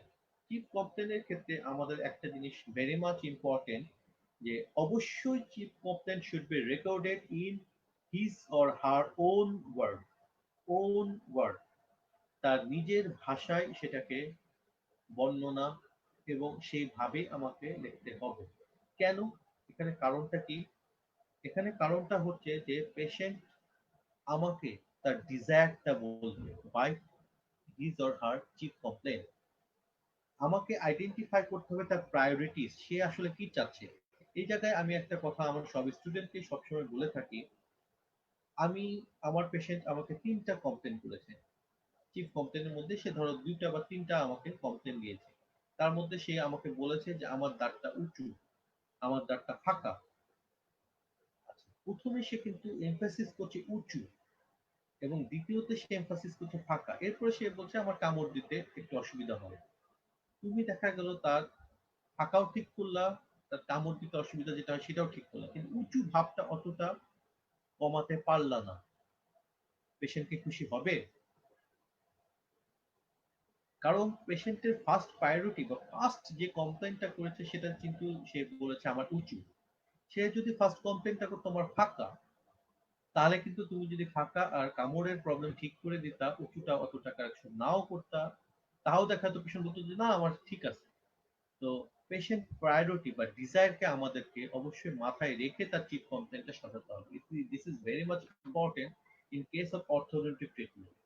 চিফ কমপ্লেনের ক্ষেত্রে আমাদের একটা জিনিস ভেরি মাচ ইম্পর্টেন্ট, যে অবশ্যই chief complain should be recorded in his or her own word, তার নিজের ভাষায় সেটাকে বর্ণনা এবং সেইভাবে আমাকে লিখতে হবে। কেন? এখানে কারণটা কি? এখানে কারণটা হচ্ছে যে পেশেন্ট আমাকে তার ডিজায়ারটা বলবে by his or her chief complain. আমাকে আইডেন্টিফাই করতে হবে তার প্রায়োরিটিস, সে আসলে কি চাচ্ছে। এই জায়গায় আমি একটা কথা আমার সব স্টুডেন্টকে সবসময় বলে থাকি, আমি আমার পেশেন্ট আমাকে 3টা কমপ্লেন করেছে, চিফ কমপ্লেনের মধ্যে সে ধরো 2টা বা 3টা আমাকে কমপ্লেন দিয়েছে। তার মধ্যে সে আমাকে বলেছে যে আমার দাঁতটা উঁচু, আমার দাঁতটা ফাঁকা। আচ্ছা, প্রথমে সে কিন্তু এমফাসিস করছে উঁচু, এবং দ্বিতীয়তে সে এমফাসিস করছে ফাঁকা, এরপরে সে বলছে আমার কামড় দিতে একটু অসুবিধা হয়। তুমি দেখা গেল তার ফাঁকাও ঠিক করলা, তার কামড় দিতে অসুবিধা যেটা হয় সেটাও ঠিক করলা, কিন্তু উঁচু ভাবটা অতটা কমাতে পারলা না। পেশেন্ট কি খুশি হবে? কারণ পেশেন্টের ফার্স্ট প্রায়োরিটি বা ফার্স্ট যে কমপ্লেনটা করেছে সেটা কিন্তু সে বলেছে আমার উঁচু। সে যদি ফার্স্ট কমপ্লেনটা করতো আমার ফাঁকা, তাহলে কিন্তু তুমি যদি ফাঁকা আর কামড়ের প্রবলেম ঠিক করে দিতা, উঁচুটা অতটা কারেকশন নাও করতা, তাও দেখা যেত পেশেন্ট বলতো যে না আমার ঠিক আছে। তো পেশেন্ট প্রায়োরিটি বা ডিজায়ারকে আমাদেরকে অবশ্যই মাথায় রেখে তার চিফ কমপ্লেনটা সাজাতে হবে। This is very much important in case of orthodontic treatment.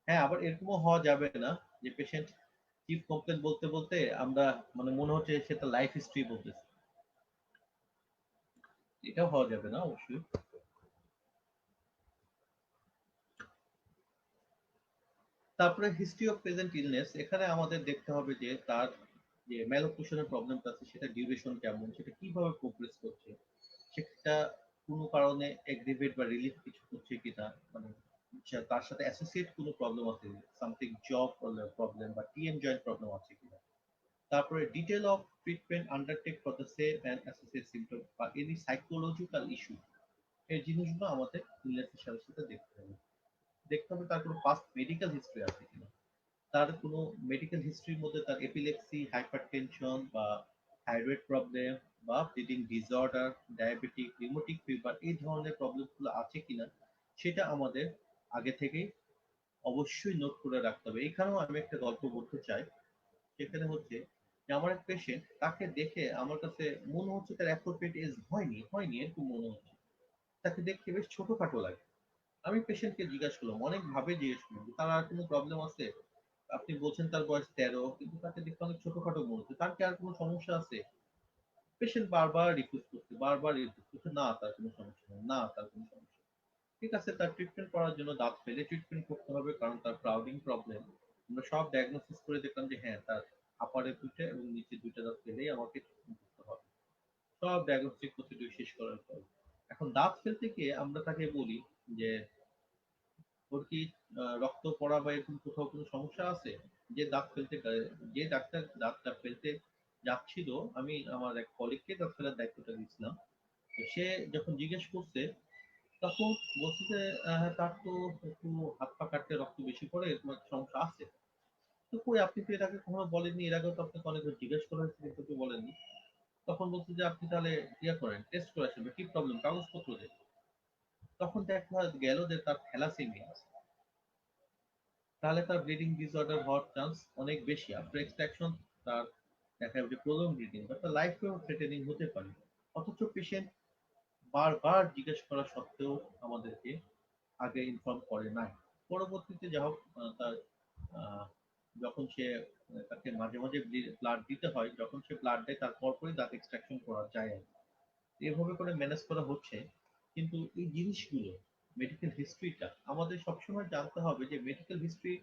হ্যাঁ, আবার এরকমও হওয়া যাবে না যে পেশেন্ট চিফ কমপ্লেন বলতে বলতে আমরা মানে মনে হচ্ছে সে তার লাইফ হিস্ট্রি বলতেছে। এটাও হওয়া যাবে না অবশ্যই। তারপরে হিস্ট্রি অফ প্রেজেন্ট ইলনেস, এখানে আমাদের দেখতে হবে যে তার যে ম্যালোকুশনের প্রবলেমটা আছে সেটা ডিউরেশন কেমন, সেটা কিভাবে প্রোগ্রেস করছে, সেটা কোনো কারণে এগ্রিভেট বা রিলিফ কিছু করছে কিনা, মানে তার সাথে অ্যাসোসিয়েট কোনো প্রবলেম আছে, সামথিং জব প্রবলেম বা টিএম জয়েন্ট প্রবলেম আছে কিনা। তারপরে detail of treatment undertake for the same and associate symptom বা এনি সাইকোলজিক্যাল ইস্যু, এই জিনিসগুলো আমাদের ইলনেসের সাথে সাথে দেখতে হবে। দেখতে হবে তার কোনো পাস্ট মেডিকেল হিস্ট্রি আছে কিনা, তার কোনো মেডিকেল হিস্ট্রির মধ্যে তার এপিলেপসি, হাইপারটেনশন বা থাইরয়েড প্রবলেম বা bleeding disorder, diabetic, rheumatic fever এই ধরনের প্রবলেমগুলো আছে কিনা সেটা আমাদের আগে থেকেই অবশ্যই নোট করে রাখতে হবে। এখানেও আমি একটা গল্প বলতে চাই। সেখানে হচ্ছে যে আমার এক পেশেন্ট, তাকে দেখে আমার কাছে মনে হচ্ছে তার অ্যাপ্রোপ্রিয়েট এজ হয়নি হয়নি এরকম মনে হচ্ছে, তাকে দেখতে বেশ ছোটখাটো লাগে। আমি পেশেন্টকে জিজ্ঞাসা করলাম, অনেকভাবে জিজ্ঞেস করলাম যে তার আর কোনো প্রবলেম আছে? আপনি বলছেন তার বয়স 13, কিন্তু তাকে দেখতে অনেক ছোটখাটো মনে হচ্ছে, তার কি আর কোনো সমস্যা আছে? পেশেন্ট বারবার রিকোয়েস্ট করছে, বারবার রিকোয়েস্ট করছে, না তার কোনো সমস্যা নেই, না তার কোনো সমস্যা নেই। ঠিক আছে, তার ট্রিটমেন্ট করার জন্য দাঁত ফেলে ট্রিটমেন্ট করতে হবে, কারণ তার ক্রাউডিং প্রবলেম। আমরা সব ডায়াগনোসিস করে দেখলাম যে হ্যাঁ তার আপারে দুইটা এবং নিচে দুইটা দাঁত ফেলেই আমাকে ট্রিটমেন্ট করতে হবে। সব ডায়াগনস্টিক প্রসিডিউর শেষ করার পর এখন দাঁত ফেলতে গিয়ে আমরা তাকে বলি যে ওর কি রক্ত পড়া বা এরকম কোথাও কোনো সমস্যা আছে? যে দাঁত ফেলতে যে ডাক্তার দাঁতটা ফেলতে যাচ্ছিল, আমি আমার এক কলিগকে দাঁত ফেলার দায়িত্বটা দিয়েছিলাম। তো সে যখন জিজ্ঞেস করছে তখন বলছে যে হ্যাঁ, তার তো একটু হাত পা কাটতে রক্ত বেশি পড়ে, এরকম একটা সমস্যা আছে। তো কই আপনি তো এর আগে কখনো বলেননি, এর আগেও তো আপনাকে অনেকবার জিজ্ঞেস করা হয়েছে কিন্তু আপনি বলেননি। তখন বলছে যে আপনি তাহলে ইয়ে করেন, টেস্ট করে আসেন, কি প্রবলেম কাগজপত্র দেন। তখন দেখা গেল যে তার থ্যালাসেমিয়া আছে। তাহলে তার ব্লিডিং ডিসঅর্ডার হওয়ার চান্স অনেক বেশি। আফটার এক্সট্রাকশন তার দেখা যাবে যে প্রলং ব্লিডিং বা তার লাইফেও থ্রেটেনিং হতে পারে। অথচ পেশেন্ট বারবার জিজ্ঞেস করা সত্ত্বেও আমাদেরকে আগে ইনফর্ম করে নাই। পরবর্তীতে যা হোক তার আহ, যখন সে তাকে মাঝে মাঝে ব্লাড দিতে হয়, যখন সে ব্লাড দেয় তার পরপরই দাঁত এক্সট্রাকশন করা যায় আর কি। এভাবে করে ম্যানেজ করা হচ্ছে। কিন্তু এই জিনিসগুলো মেডিকেল হিস্ট্রিটা আমাদের সবসময় জানতে হবে যে মেডিকেল হিস্ট্রি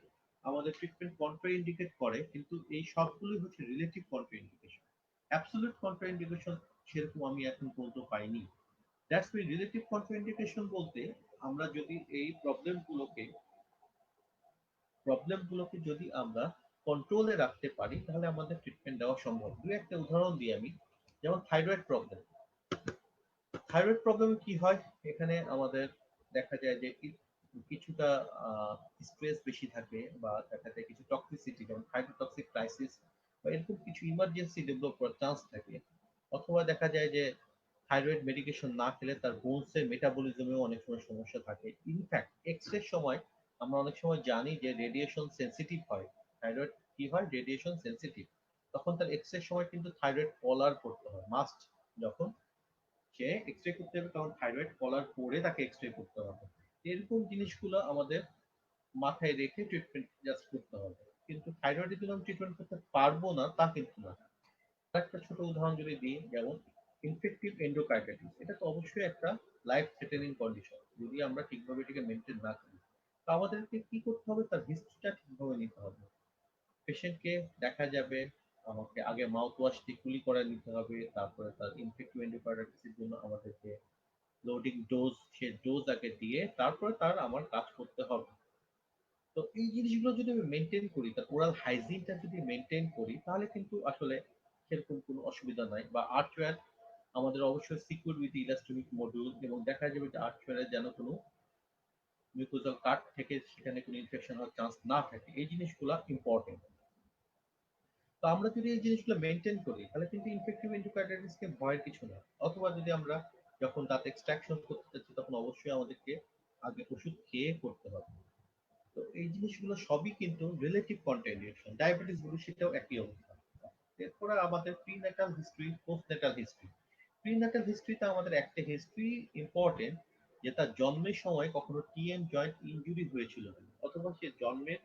আমাদের ট্রিটমেন্ট কন্ট্রা ইন্ডিকেট করে, কিন্তু এই সবগুলোই হচ্ছে relative contraindication. Absolute contraindication সেরকম আমি এখন পর্যন্ত পাইনি। That's mean relative contraindication বলতে আমরা যদি এই প্রবলেমগুলোকে যদি আমরা কন্ট্রোলে রাখতে পারি তাহলে আমাদের ট্রিটমেন্ট দেওয়া সম্ভব। দু একটা উদাহরণ দিই আমি। যেমন থাইরয়েড প্রবলেম। থাইরয়েড প্রবলেম কি হয়, এখানে আমাদের দেখা যায় যে কিছুটা স্ট্রেস বেশি থাকে বা দেখা যায় কিছু টক্সিসিটি, যেমন হাইড্রোটক্সিক ক্রাইসিস বা এরকম কিছু ইমার্জেন্সি ডেভেলপ করার চান্স থাকে। অথবা দেখা যায় যে থাইরয়েড মেডিকেশন না খেলে তার বোনসের মেটাবলিজমেও অনেক সময় সমস্যা থাকে। ইনফ্যাক্ট এক্স রে সময় আমরা অনেক সময় জানি যে রেডিয়েশন সেন্সিটিভ হয়। থাইরয়েড কি হয়, রেডিয়েশন সেন্সিটিভ। তখন তার এক্স রে সময় কিন্তু থাইরয়েড কলার করতে হয় মাস্ট। যখন সে এক্স-রে করতে হবে তখন থাইরয়েড কলার পরে তাকে এক্স-রে করতে হবে। এরকম জিনিসগুলো আমাদের মাথায় রেখে ট্রিটমেন্ট জাস্ট করতে হবে। কিন্তু থাইরয়েডের জন্য আমি ট্রিটমেন্ট করতে পারবো না তা কিন্তু না। একটা ছোট উদাহরণ যদি দিই, যেমন ইনফেক্টিভ এন্ডোকার্ডাইটিস, এটা তো অবশ্যই একটা লাইফ থ্রেটেনিং কন্ডিশন যদি আমরা ঠিকভাবে এটাকে মেনটেন না করি। তো আমাদেরকে কি করতে হবে, তার হিস্ট্রিটা ঠিকভাবে নিতে হবে। পেশেন্টকে দেখা যাবে আমাকে আগে মাউথ ওয়াশ দিয়ে কুলি করে নিতে হবে, তারপরে তার ইনফেক্টিভ এন্ডোকার্ডাইটিসের জন্য আমাদেরকে লোডিং ডোজ, সে ডোজ আগে দিয়ে তারপরে তার আমার কাজ করতে হবে। তো এই জিনিসগুলো যদি আমি মেনটেন করি, তার ওরাল হাইজিনটা যদি মেনটেন করি, তাহলে কিন্তু আসলে সেরকম কোনো অসুবিধা নাই। বা আর্টওয়্যার আমাদের অবশ্যই সিকিউর উইথ ইলাস্ট্রনিক মডিউল, এবং দেখা যাবে যে আর্টওয়্যারে যেন কোনো মিউকোজাল কাট থেকে সেখানে কোনো ইনফেকশন হওয়ার চান্স না থাকে, এই জিনিসগুলো ইম্পর্টেন্ট। তো আমরা যদি এই জিনিসগুলো মেনটেন করি, তাহলে কিন্তু ইনফেক্টিভ এন্ডোকার্ডাইটিসকে ভয়ের কিছু না। অথবা যদি আমরা যখন দাঁত এক্সট্রাকশন করতে চাচ্ছি, তখন অবশ্যই আমাদেরকে আগে ওষুধ খেয়ে করতে হবে। তো এই জিনিসগুলো সবই কিন্তু রিলেটিভ কন্টিনিউশন। ডায়াবেটিস বলি সেটাও একই অবস্থা। এরপরে আমাদের prenatal history, postnatal history. Prenatal হিস্ট্রিতে আমাদের একটা হিস্ট্রি ইম্পর্টেন্ট, যে তার জন্মের সময় কখনো টিএম জয়েন্ট ইনজুরি হয়েছিল কিনা, অথবা সে জন্মের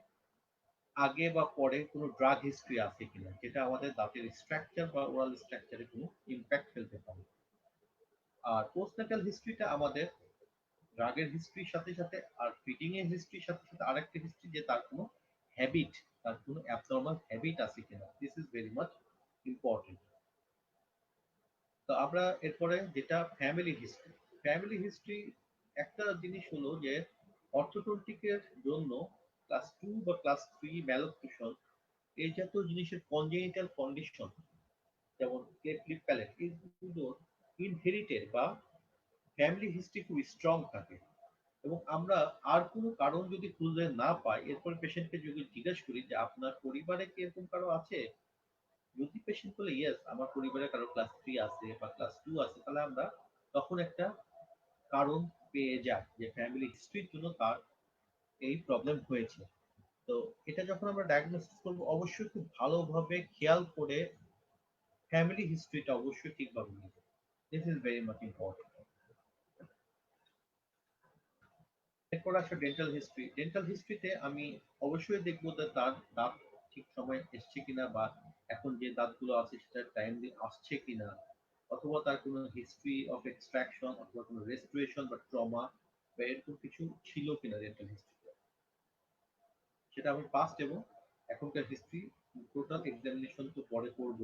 আগে বা পরে কোনো ড্রাগ হিস্ট্রি আছে কিনা, যেটা আমাদের দাঁতের স্ট্রাকচার বা ওরাল স্ট্রাকচারে কোনো ইম্প্যাক্ট ফেলতে পারে। আর পোস্টন্যাটাল হিস্ট্রিটা আমাদের ড্রাগের হিস্ট্রির সাথে সাথে আর ফিডিং এর হিস্ট্রির সাথে সাথে আরেকটা হিস্ট্রি, যে তার কোনো হ্যাবিট, তার কোনো অ্যাবনর্মাল হ্যাবিট আছে কিনা। This is very much important. তো আমরা এরপরে যেটা ফ্যামিলি হিস্ট্রি। ফ্যামিলি হিস্ট্রি একটা জিনিস হলো যে অর্থোডন্টিকের জন্য ক্লাস 2 বা ক্লাস 3 ম্যালোক্লুশন, এই জাতীয় জিনিসের কনজেনিটাল কন্ডিশন, যেমন ক্লেফট লিপ প্যালেট, এগুলো ইনহেরিটেড বা ফ্যামিলি হিস্ট্রি খুব স্ট্রং থাকে। এবং আমরা আর কোনো কারণ যদি খুঁজে না পাই, এরপর পেশেন্টকে যদি জিজ্ঞেস করি যে আপনার পরিবারে কি এরকম কারো আছে, যদি পেশেন্ট বলে ইয়েস আমার পরিবারে কারো ক্লাস 3 আছে বা ক্লাস 2 আছে, তাহলে আমরা তখন একটা কারণ পেয়ে যাই যে ফ্যামিলি হিস্ট্রির জন্য তার এই প্রবলেম হয়েছে। তো এটা যখন আমরা ডায়াগনোসিস করবো, অবশ্যই খুব ভালোভাবে খেয়াল করে ফ্যামিলি হিস্ট্রিটা অবশ্যই ঠিকভাবে নিতে। This is very much important. এরপর আসলে ডেন্টাল হিস্ট্রি। ডেন্টাল হিস্ট্রিতে আমি অবশ্যই দেখবো যে তার দাঁত ঠিক সময় এসছে কিনা, বা এখন যে দাঁতগুলো আছে সেটা টাইমলি আসছে কিনা, অথবা তার কোনো হিস্ট্রি অফ এক্সট্রাকশন অথবা কোনো রেস্টোরেশন বা ট্রমা বা এরকম কিছু ছিল কিনা ডেন্টাল হিস্ট্রিতে, সেটা আমি পাস্ট এবং এখনকার হিস্ট্রি টোটাল এক্সামিনেশন তো পরে করব।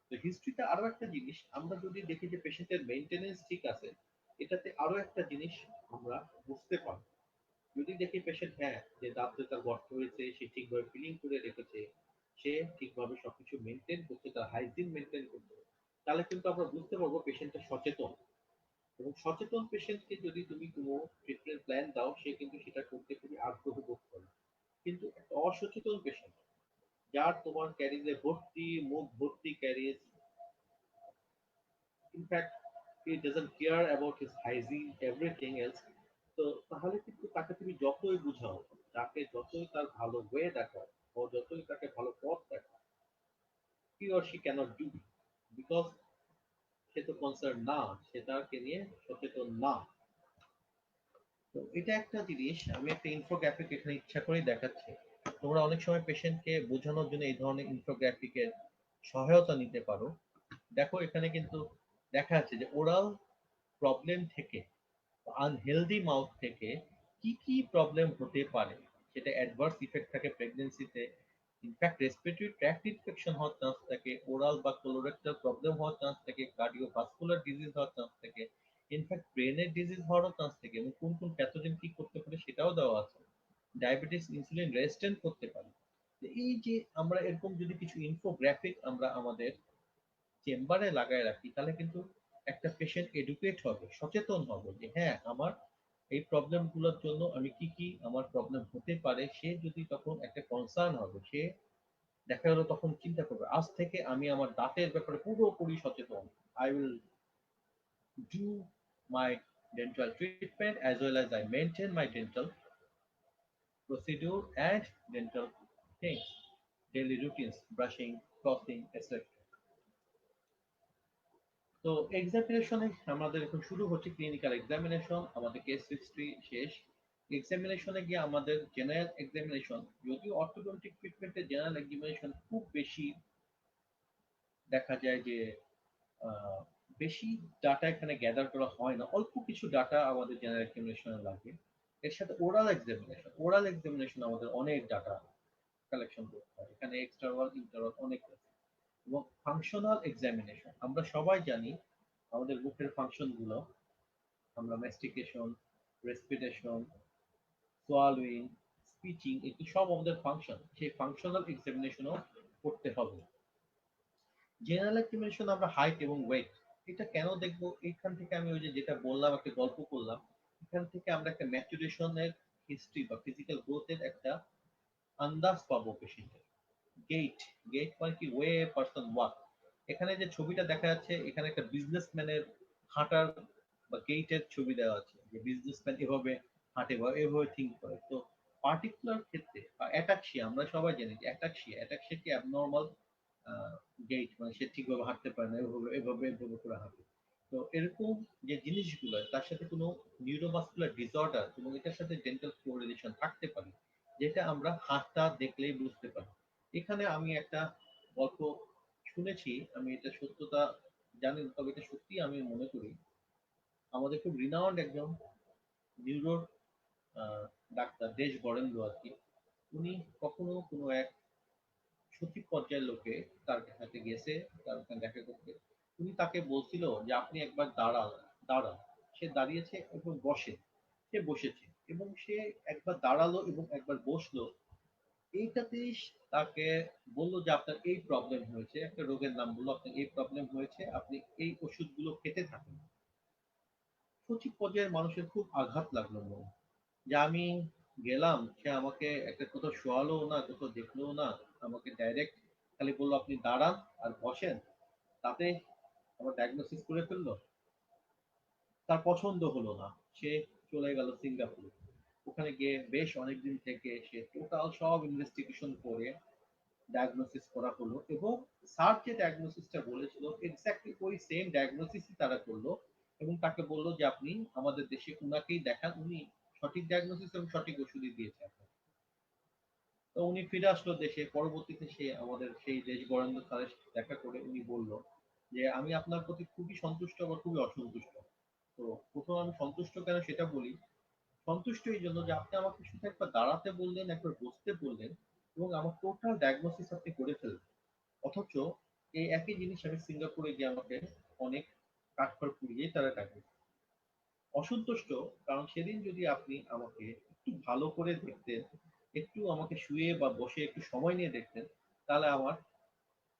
তো হিস্ট্রিতে আরো একটা জিনিস আমরা যদি দেখি যে পেশেন্টের মেইনটেনেন্স ঠিক আছে, এটাতে আরো একটা জিনিস আমরা বুঝতে পারবো। যদি দেখি পেশেন্ট হ্যাঁ যে দাঁতে তার গর্ত হয়েছে, সে ঠিকভাবে ফিলিং করে রেখেছে, সে ঠিকভাবে সবকিছু মেনটেন করছে, তার হাইজিন মেনটেন করছে, তাহলে কিন্তু আমরা বুঝতে পারবো পেশেন্টটা সচেতন। এবং সচেতন পেশেন্টকে যদি তুমি কোনো ট্রিটমেন্ট প্ল্যান দাও, সে কিন্তু সেটা করতে খুবই আগ্রহ বোধ করে। কিন্তু একটা অসচেতন পেশেন্ট, যার তোমার ক্যারিজে ভর্তি, মুখ ভর্তি caries, in fact he doesn't care about his hygiene everything else, তো তাহলে কিন্তু তাকে তুমি যতই বুঝাও, তাকে যতই তার ভালো ওয়ে দেখাও, ও যতই তাকে ভালো পথ দেখাও, he or she cannot do, because সে তো কনসার্ন না, সে তাকে নিয়ে সচেতন না। তো এটা একটা জিনিস, আমি একটা ইনফোগ্রাফিক এখানে ইচ্ছা করেই দেখাচ্ছি। তোমরা অনেক সময় পেশেন্টকে বোঝানোর জন্য এই ধরনের ইনফোগ্রাফিকের সহায়তা নিতে পারো। দেখো এখানে কিন্তু দেখা যাচ্ছে যে ওরাল প্রবলেম থেকে, আনহেলদি মাউথ থেকে কি কি প্রবলেম হতে পারে। সেটা অ্যাডভার্স ইফেক্ট থাকে প্রেগন্যান্সিতে, ইনফ্যাক্ট রেসপিরেটরি ট্র্যাক্ট ইনফেকশন হওয়ার চান্স থাকে, ওরাল বা কোলোরেক্টাল প্রবলেম হওয়ার চান্স থাকে, কার্ডিওভাস্কুলার ডিজিজ হওয়ার চান্স থাকে, ইনফ্যাক্ট ব্রেনের ডিজিজ হওয়ারও চান্স থাকে, এবং কোন কোন প্যাথোজেন কি করতে পারে সেটাও দেওয়া আছে। ডায়াবেটিস ইনসুলিন রেজিস্ট্যান্ট করতে পারে। তো এই যে আমরা এরকম যদি কিছু ইনফোগ্রাফিক আমরা আমাদের চেম্বারে লাগায় রাখি, তাহলে কিন্তু একটা পেশেন্ট এডুকেট হবে, সচেতন হবে যে হ্যাঁ আমার এই প্রবলেম গুলোর জন্য আমি কি কি আমার প্রবলেম হতে পারে। সে যদি তখন একটা কনসার্ন হবে, সে দেখা গেল তখন চিন্তা করবে আজ থেকে আমি আমার দাঁতের ব্যাপারে পুরোপুরি সচেতন। I will do my dental treatment as well as I maintain my dental procedure and dental things, daily routines, brushing, flossing, etc. তো এক্সামিনেশনে আমাদের এখন শুরু হচ্ছে ক্লিনিক্যাল এক্সামিনেশন, আমাদের কেস হিস্ট্রি শেষ। এক্সামিনেশনে গিয়ে আমাদের জেনারেল এক্সামিনেশন, যদিও অর্থোডন্টিক ট্রিটমেন্টে জেনারেল এক্সামিনেশন খুব বেশি দেখা যায় যে বেশি ডাটা এখানে গ্যাদার করা হয় না, অল্প কিছু ডাটা আমাদের জেনারেল এক্সামিনেশনে লাগে। এর সাথে ওরাল এক্সামিনেশন, ওরাল এক্সামিনেশন আমাদের অনেক ডাটা কালেকশন করতে হয়, এখানে এক্সটার্নাল ইন্টারনাল অনেক আছে। এবং ফাংশনাল এক্সামিনেশন, আমরা সবাই জানি আমাদের মুখের ফাংশন গুলো, আমরা ম্যাস্টিকেশন, রেসপিরেশন, সোয়ালোইং, স্পিচিং, এটি সব আমাদের ফাংশন। সেই ফাংশনাল এক্সামিনেশনও করতে হবে। জেনারেল এক্সামিনেশন আমরা হাইট এবং ওয়েট এটা কেন দেখব? এখান থেকে আমি ওই যে যেটা বললাম, একটা গল্প করলাম, এখান থেকে আমরা একটা ম্যাচুরেশনের হিস্ট্রি বা ফিজিক্যাল গ্রোথের একটা আন্দাজ পাবো পেশেন্টের। গেট, গেট মানে কি? Way person walk. এখানে যে ছবিটা দেখা যাচ্ছে, এখানে একটা বিজনেসম্যানের হাঁটার বা গেটের ছবি দেওয়া আছে, যে বিজনেসম্যান এভাবে হাঁটে বা এভাবে থিঙ্ক করে। তো পার্টিকুলার ক্ষেত্রে বা অ্যাটাক্সিয়া, আমরা সবাই জানি যে অ্যাটাক্সিয়া, অ্যাটাক্সিয়া কি অ্যাবনর্মাল গেট, মানে সে ঠিকভাবে হাঁটতে পারে না, এভাবে এভাবে এভাবে করে হাঁটে। তো এরকম যে জিনিসগুলো, তার সাথে কোনো নিউরোমাসকুলার ডিসঅর্ডার এবং এটার সাথে ডেন্টাল কোরিলেশন থাকতে পারে, যেটা আমরা হাতটা দেখলেই বুঝতে পারি। এখানে আমি একটা গল্প শুনেছি, আমি এটা সত্যতা জানি না, তবে এটা সত্যি আমি মনে করি। আমাদের খুব রিনাউন্ড একজন নিউরোর ডাক্তার, দেশ বরেন্দ্র আর কি, উনি কখনো কোনো এক সচিব পর্যায়ের লোকে তার সাথে গেছে, তার ওখানে দেখা করতে। উনি তাকে বলছিল যে আপনি একবার দাঁড়ান, দাঁড়ান। সে দাঁড়িয়েছে এবং বসে, সে বসেছে এবং সে একবার দাঁড়ালো এবং একবার বসলো। এইটাতেই তাকে বললো যে আপনার এই প্রবলেম হয়েছে, একটা রোগের নাম বললো, আপনার এই প্রবলেম হয়েছে, আপনি এই ওষুধগুলো খেতে থাকুন। সচিব পর্যায়ের মানুষের খুব আঘাত লাগলো মনে, যে আমি গেলাম, সে আমাকে একটা কোথাও শোয়ালো না, কোথাও দেখলো না, আমাকে ডাইরেক্ট খালি বললো আপনি দাঁড়ান আর বসেন, তাতে আমার ডায়াগনোসিস করে ফেললো। তার পছন্দ হলো না, সে চলে গেল সিঙ্গাপুরে। ওখানে গিয়ে বেশ অনেকদিন থেকে সে টোটাল সব ইনভেস্টিগেশন করে ডায়াগনোসিস করা হলো, এবং স্যার যে ডায়াগনোসিসটা বলেছিল এক্স্যাক্টলি ওই সেম ডায়াগনোসিসই তারা করলো, এবং তাকে বললো যে আপনি আমাদের দেশে উনাকেই দেখান, উনি সঠিক ডায়াগনোসিস এবং সঠিক ওষুধই দিয়েছে আপনাকে। তো উনি ফিরে আসলো দেশে। পরবর্তীতে সে আমাদের সেই দেশ বরেন্দ্র স্যারের সাথে দেখা করে উনি বলল যে আমি আপনার প্রতি খুবই সন্তুষ্ট বা খুবই অসন্তুষ্ট। তো প্রথম আমি সন্তুষ্ট কেন সেটা বলি। সন্তুষ্ট এই জন্য যে আপনি আমাকে শুধু একবার দাঁড়াতে বললেন, একবার বসতে বললেন, এবং আমার টোটাল ডায়াগনোসিস আপনি করে ফেললেন। অথচ এই একই জিনিস আমি সিঙ্গাপুরে গিয়ে আমাকে অনেক কাঠখড় পুড়িয়ে তারা ডাকবে। অসন্তুষ্ট কারণ সেদিন যদি আপনি আমাকে একটু ভালো করে দেখতেন, একটু আমাকে শুয়ে বা বসে একটু সময় নিয়ে দেখতেন, তাহলে আমার,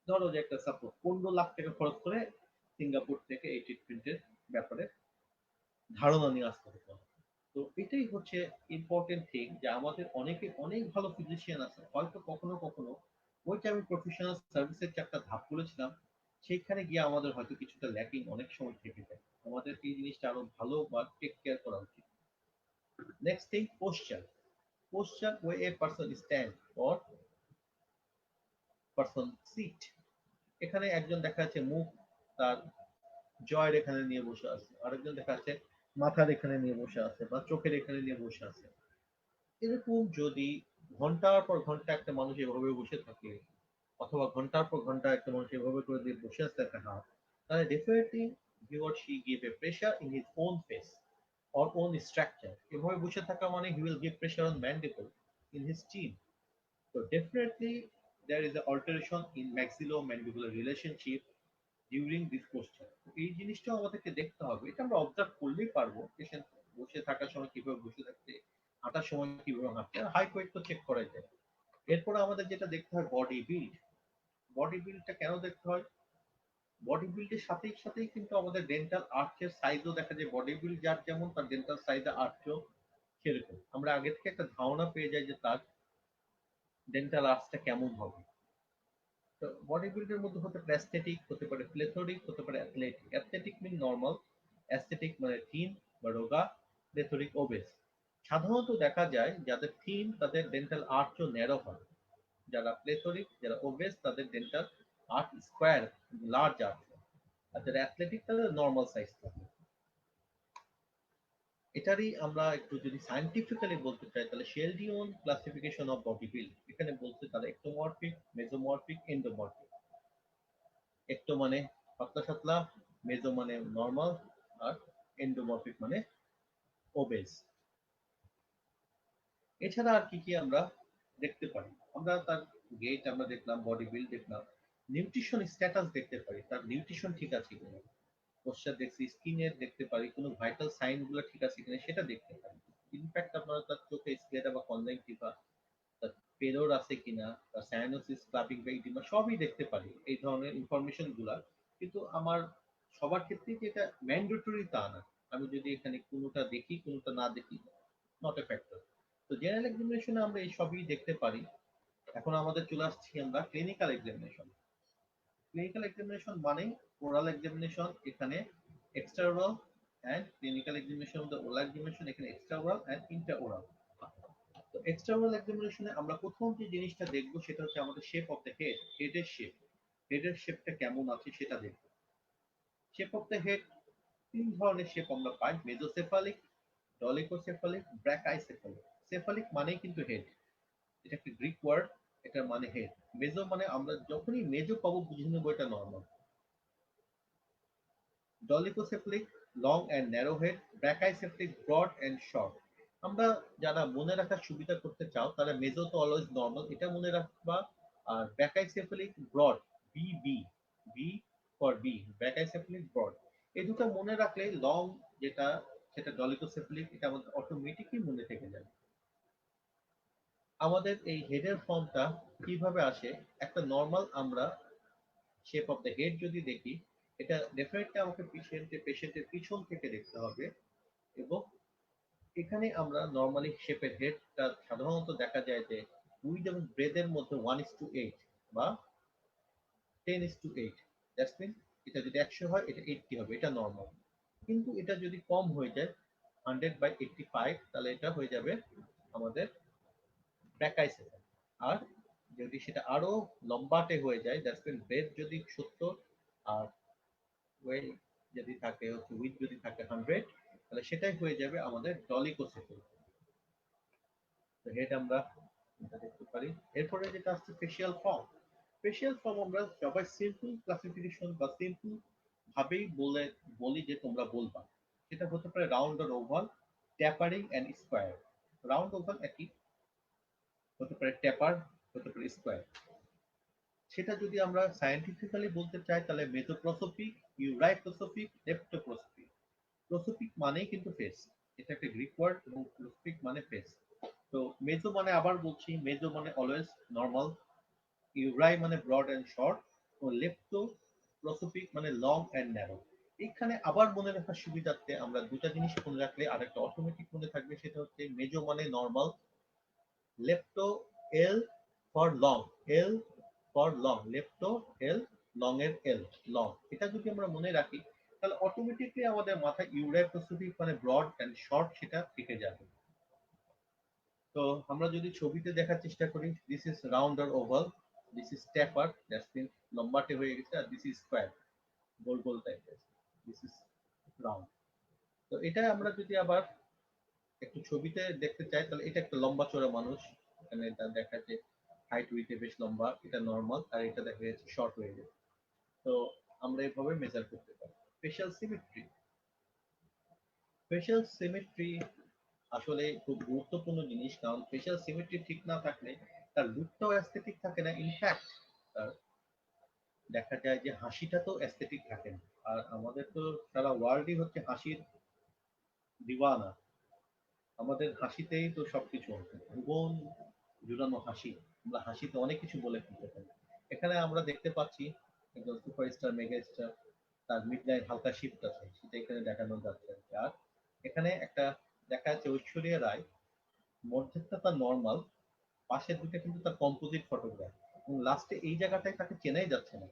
ধরো যে একটা সাপোজ 15 লাখ টাকা খরচ করে সিঙ্গাপুর থেকে এই ট্রিটমেন্টের ব্যাপারে ধারণা নিয়ে আসতে হতো। তো এটাই হচ্ছে ইম্পর্টেন্ট থিং, যে আমাদের অনেকে অনেক ভালো ফিজিশিয়ান আছে, হয়তো কখনো কখনো ওই যে আমি প্রফেশনাল সার্ভিসের যে একটা ধাপ বলেছিলাম, সেইখানে গিয়ে আমাদের হয়তো কিছুটা ল্যাকিং অনেক সময় থেকে যায়। আমাদের এই জিনিসটা আরো ভালো বা টেক কেয়ার করা উচিত। Next thing, posture. Posture way a person stand or person sit. এখানে একজন দেখা যাচ্ছে মুখ তার জয়ের এখানে নিয়ে বসে আছে, আরেকজন দেখা যাচ্ছে মাথার এখানে নিয়ে বসে আছে বা চোখের এখানে নিয়ে বসে আছে। এরকম যদি ঘন্টার পর ঘন্টা একটা মানুষ এভাবে বসে থাকে, অথবা ঘন্টার পর ঘন্টা একটা মানুষ এভাবে করে দিয়ে বসে আছে একটা হাত, তাহলে definitely he or she give a pressure in his own face or own structure. এভাবে বসে থাকা মানে he will give pressure on mandible in his chin. So definitely there is an alteration in maxillomandibular relationship during this posture. তো এই জিনিসটাও আমাদেরকে দেখতে হবে। এটা আমরা অবজার্ভ করলেই পারবো পেশেন্ট বসে থাকার সময় কিভাবে বসে থাকছে, হাঁটার সময় কিভাবে হাঁটছে। হাইট ওয়েট তো চেক করাই যায়। এরপরে আমাদের যেটা দেখতে হয় বডি বিল্ড। বডি বিল্ডটা কেন দেখতে হয়? বডি বিল্ডের সাথেই সাথেই কিন্তু আমাদের ডেন্টাল আর্চের সাইজও দেখা যায়, বডি বিল্ড যার যেমন তার ডেন্টাল সাইজ আর্চও সেরকম। আমরা আগে থেকে একটা ধারণা পেয়ে যাই যে তার ডেন্টাল আর্চটা কেমন হবে। তো বডি বিল্ডের মধ্যে হতে পারে অ্যাস্থেটিক, হতে পারে প্লেথরিক, হতে পারে অ্যাথলেটিক। অ্যাস্থেটিক মিন নরমাল, অ্যাস্থেটিক মানে থিন বা রোগা, প্লেথরিক ওবেস। সাধারণত দেখা যায় যাদের থিন তাদের ডেন্টাল আর্চও ন্যারো হয়, যারা প্লেথরিক, যারা ওবেস তাদের dental arch square, large arch হয়। আর যারা অ্যাথলেটিক তাদের নর্মাল সাইজ থাকে। এটারই আমরা একটু যদি সায়েন্টিফিক্যালি বলতে চাই, তাহলে শেলডিওন ক্লাসিফিকেশন অফ বডি বিল্ড এখানে বলছে তারা এক্টোমরফিক, মেসোমরফিক, এন্ডোমরফিক। একটো মানে পাতলা সাতলা, মেজো মানে নর্মাল, আর এন্ডোমরফিক মানে ওবেস। এছাড়া আর কি কি আমরা দেখতে পারি? আমরা তার গেট আমরা দেখলাম, বডি বিল্ড দেখলাম, নিউট্রিশন স্ট্যাটাস দেখতে পারি, তার নিউট্রিশন ঠিক আছে কিনা। পোস্টার দেখছি, স্কিনের দেখতে পারি, কোনো ভাইটাল সাইন গুলো ঠিক আছে কিনা সেটা দেখতে পারি। ইনফ্যাক্ট আপনারা তার চোখে স্ক্লেরা বা কনজাংটিভা, তার পেরোর আছে কিনা, তার সায়ানোসিস, ক্লাবিং বা ইডিমা সবই দেখতে পারি, এই ধরনের ইনফরমেশন গুলা। কিন্তু আমার সবার ক্ষেত্রেই যে এটা ম্যান্ডেটরি তা না। আমি যদি এখানে কোনোটা দেখি কোনোটা না দেখি, নট এ ফ্যাক্টর। তো জেনারেল এক্সামিনেশনে আমরা এই সবই দেখতে পারি। এখন আমাদের চলে আসছি আমরা ক্লিনিক্যাল এক্সামিনেশন। ক্লিনিক্যাল এক্সামিনেশন মানে ওরাল এক্সামিনেশন, এখানে extra oral and clinical examination মধ্যে ওরাল এক্সামিনেশন, এখানে extra oral and intra oral. তো এক্সট্রা ওরাল এক্সামিনেশনে আমরা প্রথম যে জিনিসটা দেখবো সেটা হচ্ছে আমাদের শেপ অফ দ্য হেড, হেডের শেপ। হেডের শেপটা কেমন আছে সেটা দেখবো। শেপ অফ দ্য হেড তিন ধরনের শেপ আমরা পাই: মেজোসেফালিক, ডলিকোসেফালিক, ব্র্যাকাইসেফালিক। সেফালিক মানেই কিন্তু হেড, এটা একটা গ্রিক ওয়ার্ড, এটার মানে হেড। মেজো মানে আমরা যখনই মেজো পাবো বুঝে নেবো এটা normal. Dolichocephalic long and narrow head, brachycephalic broad and short. আমরা যারা মনে রাখার সুবিধা করতে চাও তারা মেজো তো অলওয়েজ নর্মাল এটা মনে রাখবা। আর brachycephalic broad, B B, B for B, brachycephalic broad, এই দুটো মনে রাখলে লং যেটা সেটা ডলিকোসেফালিক, এটা আমাদের অটোমেটিকই মনে থেকে যাবে। আমাদের এই হেডের ফর্মটা কিভাবে আসে? একটা নর্মাল আমরা শেপ অফ দ্য হেড যদি দেখি, এটা ডেফিনেটলি আমাকে পেশেন্টের পিছন থেকে দেখতে হবে। এবং এখানে আমরা নর্মালি শেপের হেডটা সাধারণত দেখা যায় যে উইড এবং ব্রেডের মধ্যে 1:8 বা 10:8। দ্যাটস মিন এটা যদি 100 হয় এটা 80 হবে, এটা নর্মাল। কিন্তু এটা যদি কম হয়ে যায় 100/85, তাহলে এটা হয়ে যাবে আমাদের ব্র্যাকাইসেফাল। আর যদি সেটা আরো লম্বাটে হয়ে যায়, দ্যাটস মিন ব্রেড যদি 70 আর ওয়েল যদি থাকে হচ্ছে উইথ যদি থাকে 100, তাহলে সেটাই হয়ে যাবে আমাদের ডলিকোসেফাল। তো হেড আমরা এটা দেখতে পারি। এরপরে যেটা আসছে ফেশিয়াল ফর্ম। ফেশিয়াল ফর্ম আমরা সবাই সিম্পল ক্লাসিফিকেশন বা সিম্পল ভাবেই বলি যে তোমরা বলবা। সেটা হতে পারে রাউন্ড আর oval, tapering and square. Round oval একই, হতে পারে ট্যাপার, হতে পারে স্কোয়ার। সেটা যদি আমরা সায়েন্টিফিক্যালি বলতে চাই তাহলে মেসোপ্রোসোপিক, ইউরাইপ্রোসোপিক, লেপ্টোপ্রোসোপিক। প্রোসোপিক মানেই কিন্তু ফেস, এটা একটা গ্রিক ওয়ার্ড এবং প্রোসোপিক মানে ফেস। তো মেজো মানে আবার বলছি, মেজো মানে অলওয়েজ নর্মাল, ইউরাই মানে ব্রড এন্ড শর্ট, ও লেপ্টো প্রোসোপিক মানে লং এন্ড ন্যারো। এখানে আবার মনে রাখার সুবিধার্থে আমরা দুটা জিনিস মনে রাখলে আর একটা অটোমেটিক মনে থাকবে, সেটা হচ্ছে মেজো মানে normal, lepto L for long, L for long, lepto L, long এর এল, লং। এটা যদি আমরা মনে রাখি তাহলে অটোমেটিকলি আমাদের মাথায় ইউরাইপ্রোসোপিক মানে ব্রড এন্ড শর্ট সেটা থেকে যাবে। তো আমরা যদি ছবিতে দেখার চেষ্টা করি, দিস ইজ রাউন্ড আর oval, this is taper, that's mean লম্বাটে হয়ে গেছে, আর দিস ইজ স্কোয়ার, গোল গোল টাইপের, দিস ইজ রাউন্ড। তো এটা আমরা যদি আবার একটু ছবিতে দেখতে চাই তাহলে এটা একটা লম্বা চড়া মানুষ, এখানে এটা দেখা যায় হাইট উইথে বেশ লম্বা, এটা নর্মাল, আর এটা দেখা যাচ্ছে শর্ট হয়ে গেছে। তো আমরা এভাবে মেজার করতে পারি। Facial symmetry. ফেশিয়াল সিমেট্রি আসলে খুব গুরুত্বপূর্ণ জিনিস, কারণ ফেশিয়াল সিমেট্রি ঠিক না থাকলে তার লুকটাও অ্যাস্থেটিক থাকে না। ইনফ্যাক্ট তার দেখা যায় যে হাসিটা তো অ্যাস্থেটিক থাকে না। আর আমাদের তো সারা ওয়ার্ল্ডই হচ্ছে হাসির দিওয়ানা। আমাদের হাসিতেই তো সবকিছু আছে, ভুবন জুড়ানো হাসি। আমরা হাসিতে অনেক কিছু বলে ফেলতে পারি। এখানে আমরা দেখতে পাচ্ছি একজন সুপারস্টার, মেগা স্টার, তার মিড লাইন হালকা শিফট আছে, সেটা এখানে দেখানো যাচ্ছে। আর এখানে একটা দেখা যাচ্ছে ঐশ্বরিয়া রায়, মধ্যেরটা তার নর্মাল, পাশের দুটো কিন্তু তার কম্পোজিট ফটোগ্রাফ, এবং লাস্টে এই জায়গাটায় তাকে চেনাই যাচ্ছে না।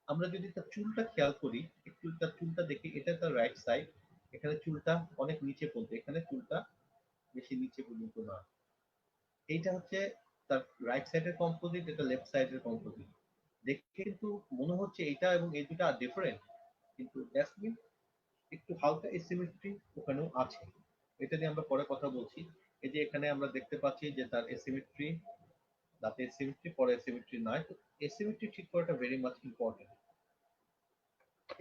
আমরা যদি তার চুলটা খেয়াল করি, একটু তার চুলটা দেখি, এটা তার রাইট সাইড, এখানে চুলটা অনেক নিচে পর্যন্ত, এখানে চুলটা বেশি নিচে পর্যন্ত না। এইটা হচ্ছে তার রাইট সাইডের কম্পোজিট, এটা লেফট সাইডের কম্পোজিট। দেখে কিন্তু মনে হচ্ছে এটা এবং এই দুটা ডিফারেন্ট, কিন্তু দ্যাটস মিন একটু হালকা এসিমেট্রি ওখানেও আছে। এটা নিয়ে আমরা পরে কথা বলছি। এই যে এখানে আমরা দেখতে পাচ্ছি যে তার এসিমেট্রি, দাঁতের এসিমেট্রি, পরে এসিমেট্রি নয়। তো এসিমেট্রি ঠিক করাটা ভেরি মাচ ইম্পর্টেন্ট।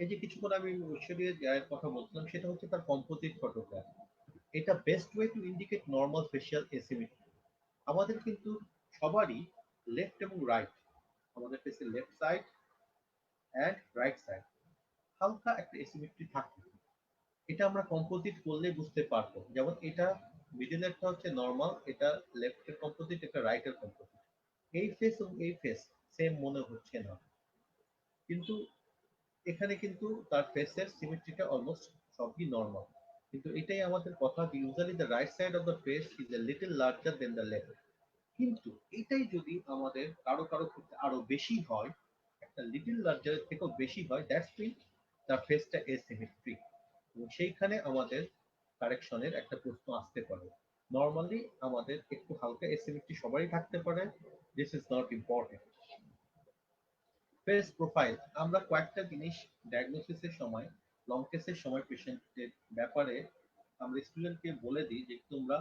এই যে কিছুক্ষণ আমি ঐশ্বরিয়া রায়ের কথা বলছিলাম, সেটা হচ্ছে তার কম্পোজিট ফটোগ্রাফ। এটা best way to indicate normal facial asymmetry. আমাদের কিন্তু সবারই লেফট এবং রাইট, আমাদের ফেসের left side and right side হালকা একটা এসিমেট্রি থাকে। এটা আমরা কম্পোজিট করলে বুঝতে পারবো। যেমন এটা মিডলেরটা হচ্ছে নরমাল, এটা লেফটের কম্পোজিট, এটা রাইটের কম্পোজিট। এই ফেস এবং এই ফেস সেম মনে হচ্ছে না, কিন্তু এখানে কিন্তু তার ফেসের সিমেট্রিটা অলমোস্ট সবই নরমাল। কিন্তু এটাই আমাদের কথা, usually the right side of the face is a little larger then the left. কিন্তু এটাই যদি আমাদের কারো কারো ক্ষেত্রে আরো বেশি হয়, একটা লিটল লার্জারের থেকেও বেশি হয়, দ্যাটস মিন তার ফেসটা এসিমেট্রিক, এবং সেইখানে আমাদের কারেকশনের একটা প্রশ্ন আসতে পারে। নর্মালি আমাদের একটু হালকা এসিমেট্রি সবারই থাকতে পারে, this is not important. Face profile, আমরা কয়েকটা জিনিস ডায়াগনোসিসের সময়, লং কেসের সময় পেশেন্টের ব্যাপারে আমরা স্টুডেন্টকে বলে দিই যে তোমরা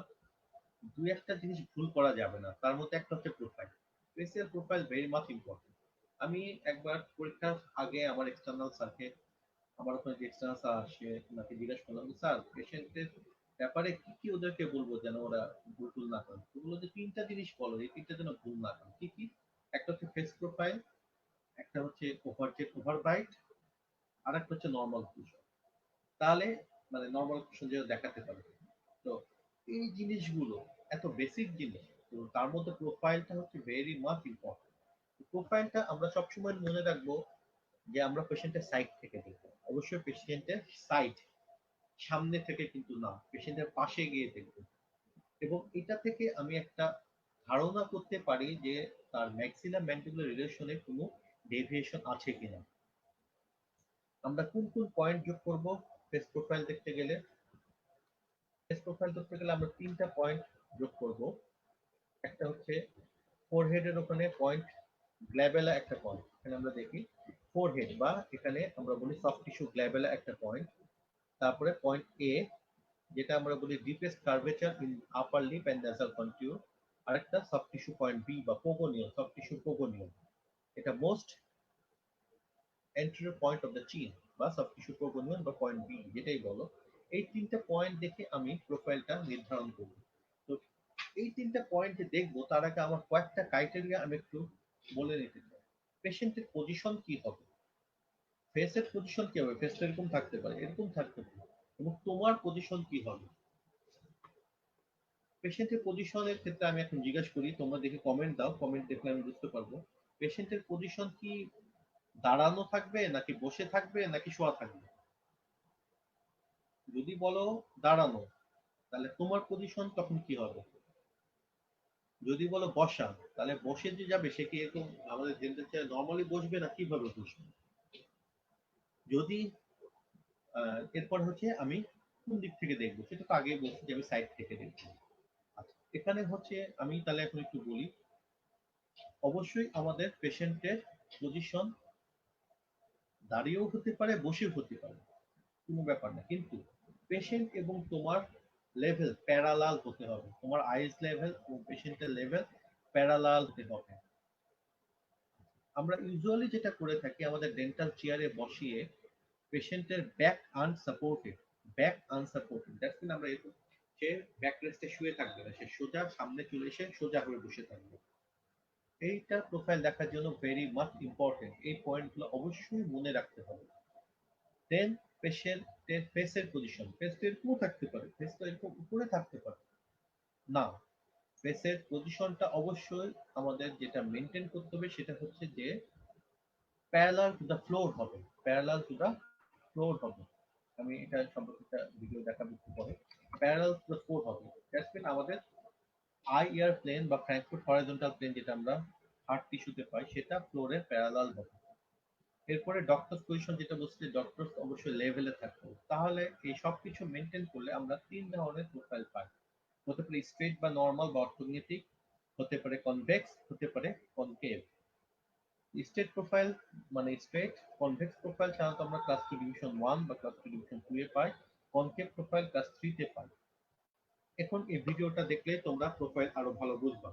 দুই একটা জিনিস ভুল করা যাবে না, তার মধ্যে একটা হচ্ছে profile. Facial profile very much important. আমি একবার পরীক্ষার আগে আমার এক্সটার্নাল স্যারকে, আমার ওখানে যে এক্সটার্নাল স্যার আসে ওনাকে জিজ্ঞাসা করলাম, স্যার পেশেন্টের ব্যাপারে কি কি ওদেরকে বলবো যেন ওরা ভুল টুল না করে। তো বললো যে তিনটা জিনিস বলো, এই তিনটা যেন ভুল না করে। কি কি? একটা হচ্ছে ফেস প্রোফাইল, একটা হচ্ছে ওভার বাইট, আর একটা হচ্ছে নর্মাল কুশন। তাহলে মানে নর্মাল কুশন যেটা দেখাতে পারে। তো এই জিনিসগুলো এত বেসিক জিনিস, তো তার মধ্যে প্রোফাইলটা হচ্ছে ভেরি মাচ ইম্পর্টেন্ট। প্রোফাইলটা আমরা সবসময় মনে রাখবো যে আমরা পেশেন্টের সাইড থেকে দেখবো, অবশ্যই পেশেন্টের সাইড, সামনে থেকে কিন্তু না, পেশেন্টের পাশে গিয়ে দেখবো। এবং এটা থেকে আমি একটা ধারণা করতে পারি যে তার ম্যাক্সিলাম ম্যান্ডিবুলার রিলেশনে কোনো ডেভিয়েশন আছে কিনা। আমরা কোন কোন পয়েন্ট যোগ করব ফেস প্রোফাইল দেখতে গেলে? ফেস প্রোফাইল দেখতে গেলে আমরা তিনটা পয়েন্ট যোগ করব। একটা হচ্ছে ফোরহেডের ওখানে পয়েন্ট গ্ল্যাবেলা একটা পয়েন্ট, এখানে আমরা দেখি ফোরহেড বা এখানে আমরা বলি সফট টিস্যু গ্ল্যাবেলা একটা পয়েন্ট। তারপরে পয়েন্ট এ, যেটা আমরা বলি deepest curvature in upper lip and nasal contour. আরেকটা সফট টিস্যু পয়েন্ট বি বা পোগোনিয়াল, সফট টিস্যু পোগোনিয়াল, এটা most anterior point of the chin বা সফট টিস্যু পোগোনিয়াল বা পয়েন্ট বি যেটাই বলো। এই তিনটা পয়েন্ট দেখে আমি প্রোফাইলটা নির্ধারণ করব। তো এই তিনটা পয়েন্ট দেখবো তার আগে আমার কয়েকটা ক্রাইটেরিয়া আমি একটু বলে নিতে চাই। পেশেন্টের পজিশন কি হবে, ফেসের পজিশন কি হবে, ফেসটা এরকম থাকতে পারে, এরকম থাকতে পারে, এবং তোমার পজিশন কি হবে। পেশেন্টের পজিশনের ক্ষেত্রে আমি এখন জিজ্ঞাসা করি, তোমরা দেখে কমেন্ট দাও, কমেন্ট দেখলে আমি বুঝতে পারবো পেশেন্টের পজিশন কি দাঁড়ানো থাকবে নাকি বসে থাকবে নাকি শোয়া থাকবে। যদি বলো দাঁড়ানো, তাহলে তোমার পজিশন তখন কি হবে? যদি বলো বসা, তাহলে বসে যে যাবে সে কি এরকম আমাদের ডেন্টাল চেয়ার নর্মালি বসবে না কিভাবে বসবে? যদি এরপর হচ্ছে আমি কোন দিক থেকে দেখবো, সেটা তো আগেই বলছি যে আমি সাইড থেকে দেখবো। আচ্ছা, এখানে হচ্ছে আমি তাহলে এখন একটু বলি, অবশ্যই আমাদের পেশেন্টের পজিশন দাঁড়িয়েও হতে পারে বসেও হতে পারে, কোনো ব্যাপার না, কিন্তু পেশেন্ট এবং তোমার লেভেল প্যারালাল হতে হবে, তোমার আইস লেভেল এবং পেশেন্টের লেভেল প্যারালাল হতে হবে। আমরা ইউজুয়ালি যেটা করে থাকি, আমাদের ডেন্টাল চেয়ারে বসিয়ে পেশেন্টের back unsupported, back unsupported that's mean আমরা এরকম, সে ব্যাক রেস্টে শুয়ে থাকবে না, সে সোজা সামনে চলে এসে সোজা হয়ে বসে থাকবে। এইটা প্রোফাইল দেখার জন্য ভেরি মাচ ইম্পর্টেন্ট, এই পয়েন্টগুলো অবশ্যই মনে রাখতে হবে। দেন পেশেন্টের ফেসের পজিশন, ফেস তো এরকমও থাকতে পারে, ফেস তো এরকম উপরে থাকতে পারে না, ফেসের পজিশনটা অবশ্যই আমাদের যেটা মেনটেন করতে হবে সেটা হচ্ছে যে প্যারালাল টু দা ফ্লোর হবে, প্যারালাল টু দা ফ্লোর হবে। আমি এটা সম্পর্কে একটা ভিডিও দেখাবো একটু পরে। প্যারালাল টু দা ফ্লোর হবে, দ্যাটস মিন আমাদের আই ইয়ার প্লেন বা ফ্র্যাঙ্কফুট হরাইজন্টাল প্লেন যেটা আমরা হার্ট টিস্যুতে পাই সেটা ফ্লোরের প্যারালাল হবে। এরপরে ডক্টরস পজিশন যেটা বলছি, ডক্টরস অবশ্যই লেভেলে থাকবে। তাহলে এই সব কিছু মেনটেন করলে আমরা তিন ধরনের প্রোফাইল পাই, হতে পারে স্ট্রেট বা নর্মাল বা অর্থোগনেটিক, হতে পারে কনভেক্স, হতে পারে কনকেভ। স্ট্রেট প্রোফাইল মানে স্ট্রেট, কনভেক্স প্রোফাইল সাধারণত আমরা ক্লাস 2 ডিভিশন 1 বা ক্লাস 2 ডিভিশন 2 এ পাই, কনকেভ প্রোফাইল ক্লাস 3 তে পাই। এখন এই ভিডিওটা দেখলে তোমরা প্রোফাইল আরো ভালো বুঝবা।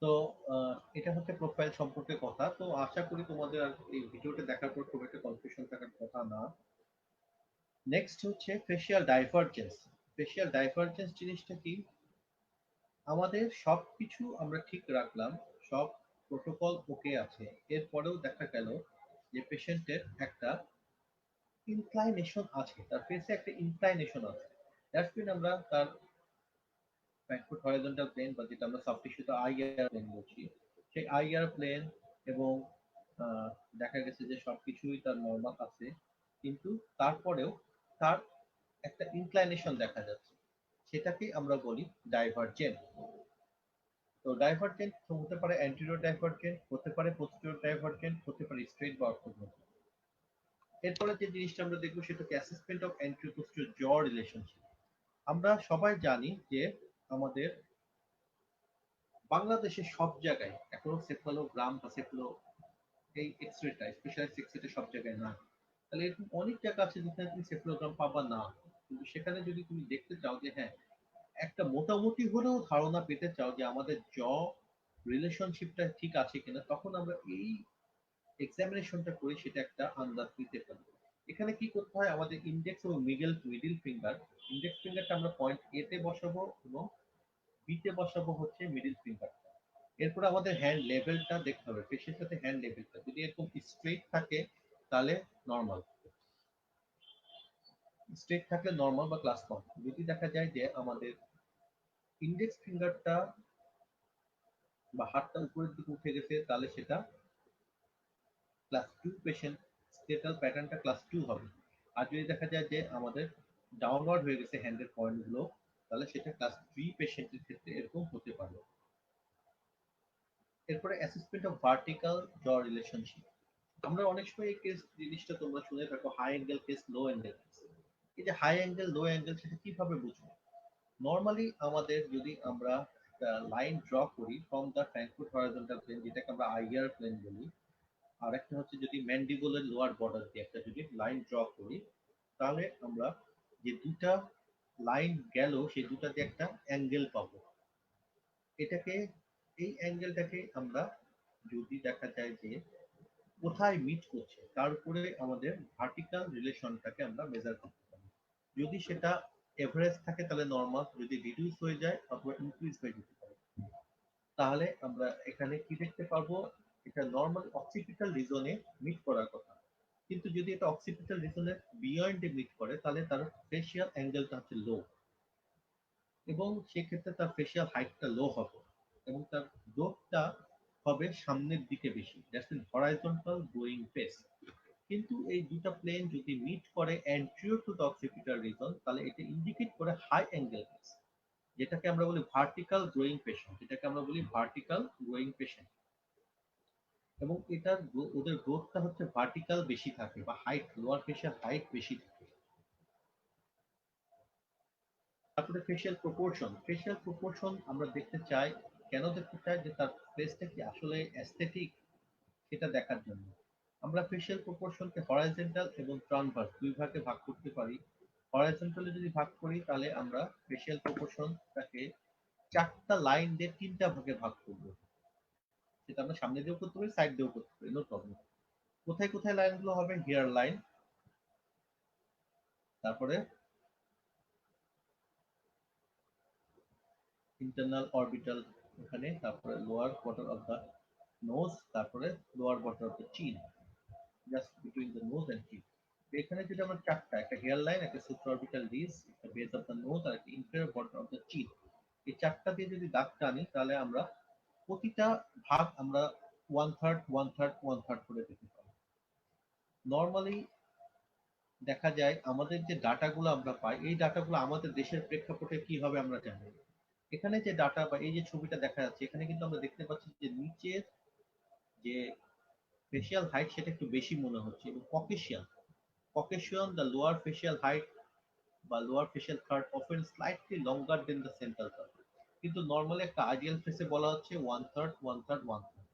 তো এটা হচ্ছে প্রোফাইল সম্পর্কে কথা। তো আশা করি তোমাদের আর এই ভিডিওটা দেখার পর খুব একটা কনফিউশন থাকার কথা না। নেক্সট হচ্ছে ফেসিয়াল ডাইভারজেন্স। ফেসিয়াল ডাইভারজেন্স জিনিসটা কি? আমাদের সবকিছু আমরা ঠিক রাখলাম, সব প্রোটোকল ওকে আছে, এরপরেও দেখা গেল যে পেশেন্টের একটা ইনক্লাইনেশন আছে, তার ফেসে একটা ইনক্লাইনেশন আছে। দ্যাটস মিন আমরা তার ব্যাকফুট হরাইজন্টাল প্লেন বা যেটা আমরা সফট টিস্যুতে আইআর প্লেন বলছি, সেই আইআর প্লেন এবং আহ, দেখা গেছে যে সবকিছুই তার নর্মাল আছে, কিন্তু তারপরেও তার একটা ইনক্লাইনেশন দেখা যাচ্ছে, সেটাকে আমরা বলি ডাইভারজেন্ট। তো ডাইভারজেন্ট হতে পারে অ্যান্টেরিয়র ডাইভারজেন্ট, হতে পারে পোস্টেরিয়র ডাইভারজেন্ট, হতে পারে স্ট্রেইট বা অর্থোগোনাল। এরপরে যে জিনিসটা আমরা দেখবো সেটা হচ্ছে অ্যাসেসমেন্ট অফ অ্যান্টেরিয়র পোস্টেরিয়র জ রিলেশনশিপ। আমরা সবাই জানি যে আমাদের বাংলাদেশের সব জায়গায় এখনো সেফালোগ্রাম বা সেফালো এই এক্সরেটা স্পেশালাইজড এক্সরেটা সব জায়গায় না। তাহলে এরকম অনেক জায়গা আছে যেখানে তুমি সেফালোগ্রাম পাবা না, কিন্তু সেখানে যদি তুমি দেখতে চাও যে হ্যাঁ একটা মোটামুটি হলেও ধারণা পেতে চাও যে আমাদের জ রিলেশনশিপটা ঠিক আছে কিনা, তখন আমরা এই এক্সামিনেশনটা করি, সেটা একটা আন্দাজ দিতে পারি। এখানে কি করতে হয়, আমাদের ইন্ডেক্স এবং মিডল ফিঙ্গার, ইন্ডেক্স ফিঙ্গারটা আমরা পয়েন্ট এ তে বসাবো এবং বি তে বসাবো হচ্ছে মিডল ফিঙ্গার। এরপর আমাদের হ্যান্ড লেভেলটা দেখতে হবে, ফেসের সাথে হ্যান্ড লেভেলটা যদি এরকম স্ট্রেট থাকে তাহলে নর্মাল, স্ট্রেট থাকলে নর্মাল বা ক্লাস কম। যদি দেখা যায় যে আমাদের ইন্ডেক্স ফিঙ্গারটা বা হাতটা উপরের দিকে উঠে গেছে, তাহলে সেটা ক্লাস টু পেশেন্ট, স্টেটাল প্যাটার্নটা ক্লাস টু হবে। আর যদি দেখা যায় যে আমাদের ডাউনওয়ার্ড হয়ে গেছে হ্যান্ডের পয়েন্টগুলো, তাহলে সেটা ক্লাস থ্রি পেশেন্টের ক্ষেত্রে এরকম হতে পারে। এরপরে অ্যাসেসমেন্ট অফ ভার্টিক্যাল জ রিলেশনশিপ। আমরা অনেক সময় এই কেস জিনিসটা তোমরা শুনে থাকো, হাই অ্যাঙ্গেল কেস, লো অ্যাঙ্গেল কেস। এই যে হাই অ্যাঙ্গেল লো অ্যাঙ্গেল সেটা কিভাবে বুঝবো? নর্মালি আমাদের যদি আমরা একটা লাইন ড্র করি from the Frankfort horizontal plane, যেটাকে আমরা আইআর প্লেন বলি, আর একটা হচ্ছে যদি ম্যান্ডিবলের লোয়ার বর্ডার দিয়ে একটা যদি লাইন ড্র করি, তাহলে আমরা যে দুটা লাইন গেল সেই দুটা দিয়ে একটা অ্যাঙ্গেল পাবো। এটাকে, এই অ্যাঙ্গেলটাকে আমরা যদি দেখা যায় যে কোথায় মিট করছে তার উপরে আমাদের ভার্টিক্যাল রিলেশনটাকে আমরা মেজার করতে পারি। যদি সেটা এভারেজ থাকে তাহলে নর্মাল, যদি রিডিউস হয়ে যায় অথবা ইনক্রিজ হয়ে যেতে পারে, তাহলে আমরা এখানে কি দেখতে পাবো, এটা নর্মাল অক্সিপিটাল রিজনে মিট করার কথা। কিন্তু যদি এটা অক্সিপিটাল রিজনের বিয়ন্ডে মিট করে তাহলে তার ফেসিয়াল অ্যাঙ্গেলটা হচ্ছে লো, এবং সেক্ষেত্রে তার ফেসিয়াল হাইটটা লো হবে এবং তার গ্রোথটা হবে সামনের দিকে বেশি, that's mean horizontal growing face. কিন্তু এই দুটা প্লেন যদি মিট করে anterior to the occipital region, তাহলে এটা ইন্ডিকেট করে হাই অ্যাঙ্গেল ফেস, যেটাকে আমরা বলি ভার্টিক্যাল গ্রোয়িং পেশেন্ট, যেটাকে আমরা বলি ভার্টিক্যাল গ্রোয়িং পেশেন্ট। এবং এটার ওদের গ্রোথটা হচ্ছে ভার্টিক্যাল বেশি থাকে বা হাইট, লোয়ার ফেসিয়াল হাইট বেশি থাকে। তারপরে ফেসিয়াল প্রপোর্শন আমরা দেখতে চাই, কেন দেখতে চাই, যে তার ফেসটা কি আসলে অ্যাস্থেটিক সেটা দেখার জন্য। আমরা ফেসিয়াল প্রপোর্শনকে হরাইজন্টাল এবং ট্রান্সভার্স দুই ভাগে ভাগ করতে পারি। হরাইজন্টালে যদি ভাগ করি তাহলে আমরা ফেসিয়াল প্রপোর্শনটাকে চারটা লাইন দিয়ে তিনটা ভাগে ভাগ করব। সেটা আমরা সামনে দিয়েও করতে পারি, সাইড দিয়েও করতে পারি, নো প্রবলেম। কোথায় কোথায় লাইনগুলো হবে? হেয়ার লাইন, তারপরে ইন্টারনাল অরবিটাল ওখানে, তারপরে lower quarter of the nose, তারপরে lower quarter of the chin, just between the nose and chin. এখানে যদি আমরা চারটা, একটা হেয়ার লাইন, একটা সুপ্রাঅরবিটাল রিজ, একটা বেস অফ দা নোজ আর একটা ইনফেরিয়র বর্ডার অফ দা চিন, এই চারটা দিয়ে যদি দাগ টানি তাহলে আমরা প্রতিটা ভাগ আমরা one third one third one third করে পেতে পারি। নর্মালি দেখা যায় আমাদের যে ডাটাগুলো আমরা পাই, এই ডাটাগুলো আমাদের দেশের প্রেক্ষাপটে কি হবে আমরা জানি না। এখানে যে ডাটা বা এই যে ছবিটা দেখা যাচ্ছে, এখানে কিন্তু আমরা দেখতে পাচ্ছি যে নিচের যে ফেসিয়াল হাইট সেটা একটু বেশি মনে হচ্ছে, এবং Caucasian the lower facial height বা lower facial curve often slightly longer than the central curve. কিন্তু নর্মালি একটা আইডিয়াল ফেসে বলা হচ্ছে one third one third one third.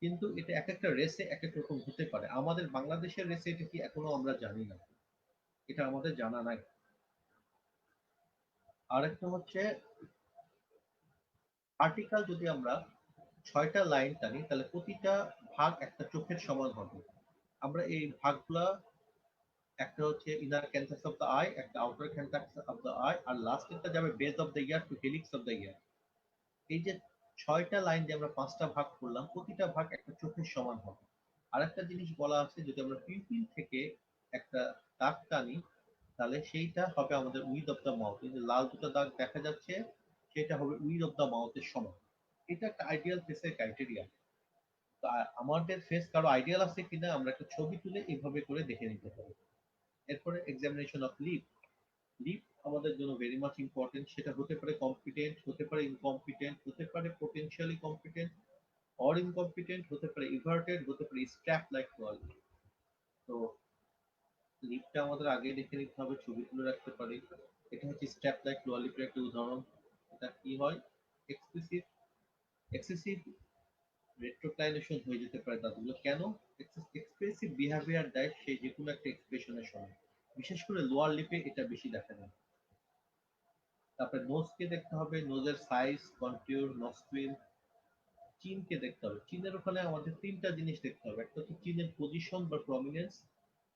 কিন্তু এটা এক একটা রেসে এক এক রকম হতে পারে, আমাদের বাংলাদেশের রেসে এটা কি এখনো আমরা জানি না, এটা আমাদের জানা নাই। আরেকটা হচ্ছে ভার্টিক্যাল, যদি আমরা 6টা লাইন টানি তাহলে প্রতিটা ভাগ একটা চোখের সমান হবে। আমরা এই ভাগগুলা, একটা হচ্ছে inner canthus of the eye, একটা outer canthus of the eye, আর লাস্টেরটা যাবে base of the ear to helix of the ear. এই যে 6টা লাইন দিয়ে আমরা 5টা ভাগ করলাম, প্রতিটা ভাগ একটা চোখের সমান হবে। আর একটা জিনিস বলা আছে, যদি আমরা পিউপিল থেকে একটা দাগ টানি তাহলে সেইটা হবে আমাদের উইথ অফ দ্য মাউথ। এই যে লাল দুটো দাগ দেখা যাচ্ছে, সেটা হবে উইথ অফ দ্য মাউথের সমান। এটা একটা আইডিয়াল ফেসের ক্রাইটেরিয়া। তো আমাদের ফেস কারো আইডিয়াল আছে কিনা আমরা একটা ছবি তুলে এইভাবে করে দেখে নিতে পারি। এরপরে এক্সামিনেশন অফ লিপ। লিপ আমাদের জন্য ভেরি মাচ ইম্পর্টেন্ট। সেটা হতে পারে কম্পিটেন্ট, হতে পারে ইনকম্পিটেন্ট, হতে পারে পোটেনশিয়ালি কম্পিটেন্ট অর ইনকম্পিটেন্ট, হতে পারে ইভার্টেড, হতে পারে স্ট্র্যাপ লাইক ওয়াল। তো লিপটা আমাদের আগে দেখে নিতে হবে, ছবি তুলে রাখতে পারি। এটা হচ্ছে স্ট্র্যাপ লাইক লোয়ার লিপের একটা উদাহরণ। এটা কি হয়, এক্সপ্রেসিভ এক্সেসিভ রেট্রোক্লাইনেশন হয়ে যেতে পারে দাঁতগুলো। কেন? এক্সপ্রেসিভ বিহেভিয়ার দেয় সেই যে কোনো একটা এক্সপ্রেশনের সময়, বিশেষ করে লোয়ার লিপে এটা বেশি দেখা যায়। তারপরে নোজকে দেখতে হবে, নোজের সাইজ, কন্ট্যুর, নস্ট্রিল। চিনকে দেখতে হবে, চিনের ওখানে আমাদের তিনটা জিনিস দেখতে হবে। একটা হচ্ছে চিনের পজিশন বা প্রমিনেন্স,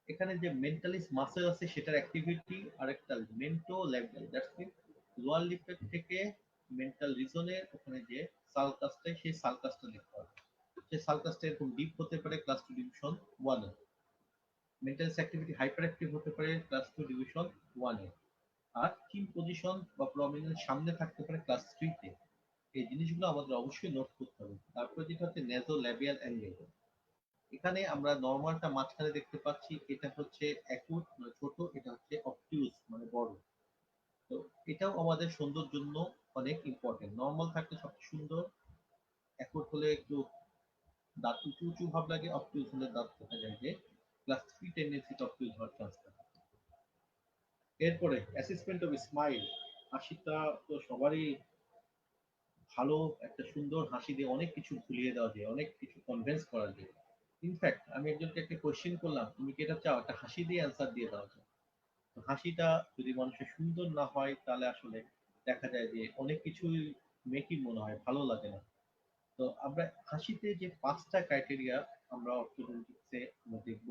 এখানে যে মেন্টালিস মাসেল আছে সেটার অ্যাক্টিভিটি, আর একটা mento level, that's mean lower লিপের থেকে মেন্টাল রিজনের ওখানে যে সালকাসটা, সেই সালকাসটা দেখতে হবে। সেই সালকাসটা এরকম ডিপ হতে পারে ক্লাস 2 ডিভিশন 1 এ। মেন্টালিস অ্যাক্টিভিটি হাইপার অ্যাক্টিভ হতে পারে ক্লাস 2 ডিভিশন 1 এ। আর চিন পজিশন বা প্রমিনেন্স সামনে থাকতে পারে ক্লাস 3 তে। এই জিনিসগুলো আমাদের অবশ্যই নোট করতে হবে। তারপরে যেটা হচ্ছে নেজো ল্যাবিয়াল অ্যাঙ্গেল। এখানে আমরা নরমালটা মাঝখানে দেখতে পাচ্ছি, এটা হচ্ছে অ্যাকুট মানে ছোট, এটা হচ্ছে অবটিউজ মানে বড়। তো এটাও আমাদের সৌন্দর্যের জন্য অনেক ইম্পর্টেন্ট। নরমাল থাকলে সবচেয়ে সুন্দর, অ্যাকুট হলে একটু দাঁত উঁচু উঁচু ভাব লাগে, অবটিউজ হলে দাঁত দেখা যায় যে ক্লাস 3 টেন্ডেন্সি অবটিউজ হওয়ার চান্স থাকে। এরপরে অ্যাসেসমেন্ট অফ স্মাইল। হাসিটা তো সবারই ভালো, একটা সুন্দর হাসি দিয়ে অনেক কিছু ভুলিয়ে দেওয়া যায়, অনেক কিছু কনভিন্স করা যায়। ইনফ্যাক্ট আমি একজনকে একটা কোশ্চেন করলাম, তুমি কি এটা চাও, একটা হাসি দিয়ে অ্যান্সার দিয়ে দেওয়া যায়। তো হাসিটা যদি মানুষের সুন্দর না হয় তাহলে আসলে দেখা যায় যে অনেক কিছুই মেকি মনে হয়, ভালো লাগে না। তো আমরা হাসিতে যে 5টা ক্রাইটেরিয়া আমরা অর্থোডন্টিক্সে দেখব।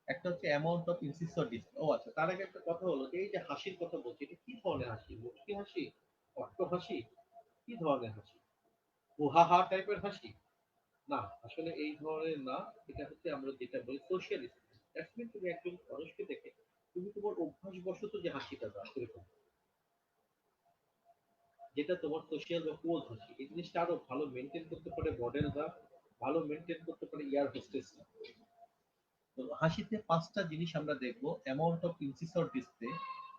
একটা হচ্ছে অ্যামাউন্ট অফ ইনসিসর ডিসপ্লে। ও আচ্ছা, তার আগে একটা কথা হলো যে এই যে হাসির কথা বলছি, এটা কি ধরনের হাসি? মুচকি হাসি, অট্ট হাসি, কি ধরনের হাসি? হুহাহা টাইপের হাসি? না, আসলে এই ধরনের না। এটা হচ্ছে আমরা যেটা বলি সোশ্যাল স্কিল। দ্যাটস মিন তুমি একজন মানুষকে দেখে তুমি তোমার অভ্যাসবশত যে হাসিটা দাও এরকম, যেটা তোমার সোশ্যাল বা পোজ হাসি, এই জিনিসটা আরো ভালো মেনটেন করতে পারে মডেলরা, ভালো মেনটেন করতে পারে এয়ার হোস্টেসরা। তো হাসিতে 5টা জিনিস আমরা দেখবো। Amount of incisor display,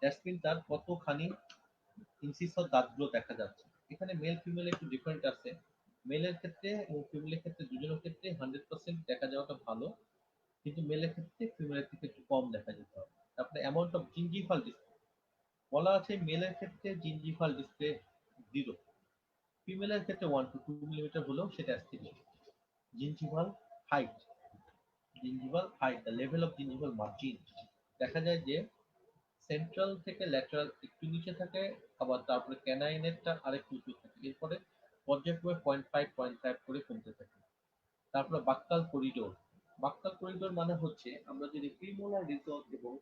that's mean তার কতখানি ইনসিসর দাঁতগুলো দেখা যাচ্ছে। এখানে মেল ফিমেল একটু ডিফারেন্ট আছে। মেলের ক্ষেত্রে এবং ফিমেলের ক্ষেত্রে দুজনের ক্ষেত্রে 100% দেখা যাওয়াটা ভালো, কিন্তু মেলের ক্ষেত্রে ফিমেলের থেকে একটু কম দেখা যেতে হবে। তারপরে অ্যামাউন্ট অফ জিঞ্জিভাল ডিসপ্লে বলা আছে, মেলের ক্ষেত্রে জিঞ্জিভাল ডিসপ্লে 0, ফিমেলের ক্ষেত্রে 1 to 2 মিলিমিটার হলেও সেটা aesthetic. Gingival height, gingival height, the level of gingival margin, দেখা যায় যে সেন্ট্রাল থেকে ল্যাটারাল একটু নিচে থাকে, আবার তারপরে ক্যানাইনেরটা আরেকটু উঁচু থাকে, এরপরে পর্যায়ক্রমে 0.5 করে কমতে থাকে। তারপরে বাক্কাল করিডোর। বাক্কাল করিডোর মানে হচ্ছে আমরা যদি প্রিমোলার রিজন এবং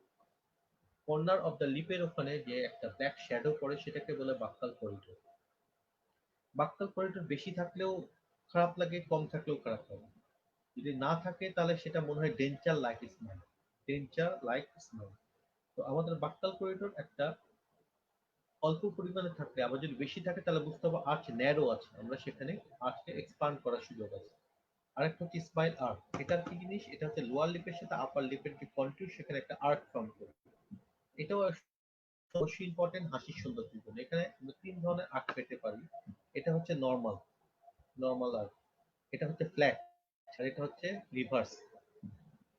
কর্নার অফ দ্য লিপের ওখানে যে একটা ব্ল্যাক শ্যাডো পড়ে সেটাকে বলে বাক্কাল করিডোর। বাক্কাল করিডোর বেশি থাকলেও খারাপ লাগে, কম থাকলেও খারাপ লাগে। যদি না থাকে তাহলে সেটা মনে হয় denture like smile, denture like smile. তো আমাদের বাক্কাল করিডোর একটা অল্প পরিমাণে থাকলে, আবার যদি বেশি থাকে তাহলে বুঝতে হবে আর্চ ন্যারো আছে, আমরা সেখানে আর্চকে এক্সপান্ড করার সুযোগ আছে। আরেকটা হচ্ছে স্মাইল আর্ক। এটার কি জিনিস? এটা হচ্ছে লোয়ার লিপের সাথে আপার লিপের যে কন্ট্যুর সেখানে একটা আর্ক ফর্ম করে। এটাও অবশ্যই ইম্পর্টেন্ট হাসির সৌন্দর্যের জন্য। এখানে আমরা 3 ধরনের আর্ক পেতে পারি। এটা হচ্ছে নর্মাল, নর্মাল আর্ক। এটা হচ্ছে ফ্ল্যাট, আর এটা হচ্ছে রিভার্স,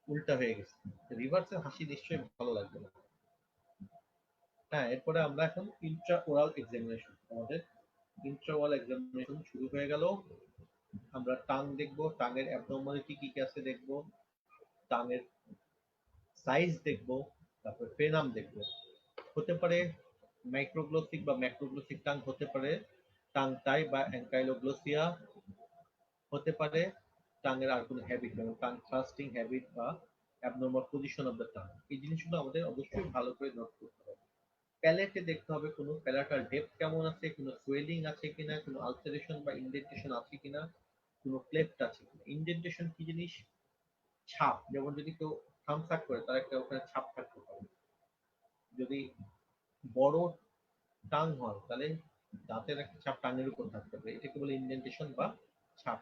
উল্টা হয়ে গেছে। রিভার্সের হাসি নিশ্চয়ই ভালো লাগবে না। হ্যাঁ, এরপরে আমরা এখন ইন্ট্রা ওরাল এক্সামিনেশন। আমাদের ইন্ট্রা ওরাল এক্সামিনেশন শুরু হয়ে গেল। আমরা টাং দেখবো, টাঙের অ্যাবনর্মালিটি কি কি আছে দেখবো, টাঙের সাইজ দেখবো, তারপর ফ্রেনাম দেখবো। হতে পারে মাইক্রোগ্লোসিক বা ম্যাক্রোগ্লোসিক টাং, হতে পারে টাং টাই বা অ্যাঙ্কাইলোগ্লোসিয়া, হতে পারে টাঙের আর কোনো হ্যাবিট, যেমন টাং থ্রাস্টিং হ্যাবিট বা abnormal position of the tongue. এই জিনিসগুলো আমাদের অবশ্যই ভালো করে নোট করতে হবে। প্যালেটে দেখতে হবে কোনো প্যালেটাল ডেপথ কেমন আছে, কোনো সোয়েলিং আছে কিনা, কোনো আলসারেশন বা ইনডেন্টেশন আছে কিনা, কোনো ক্লেফট আছে কিনা। ইনডেন্টেশন কি জিনিস? ছাপ, যেমন যদি কেউ থামসাক করে তার একটা ওখানে ছাপ থাকতে পারে। যদি বড় টাং হয় তাহলে দাঁতের একটা ছাপ টাঙের উপর থাকতে পারে, এটাকে বলে ইনডেন্টেশন বা ছাপ।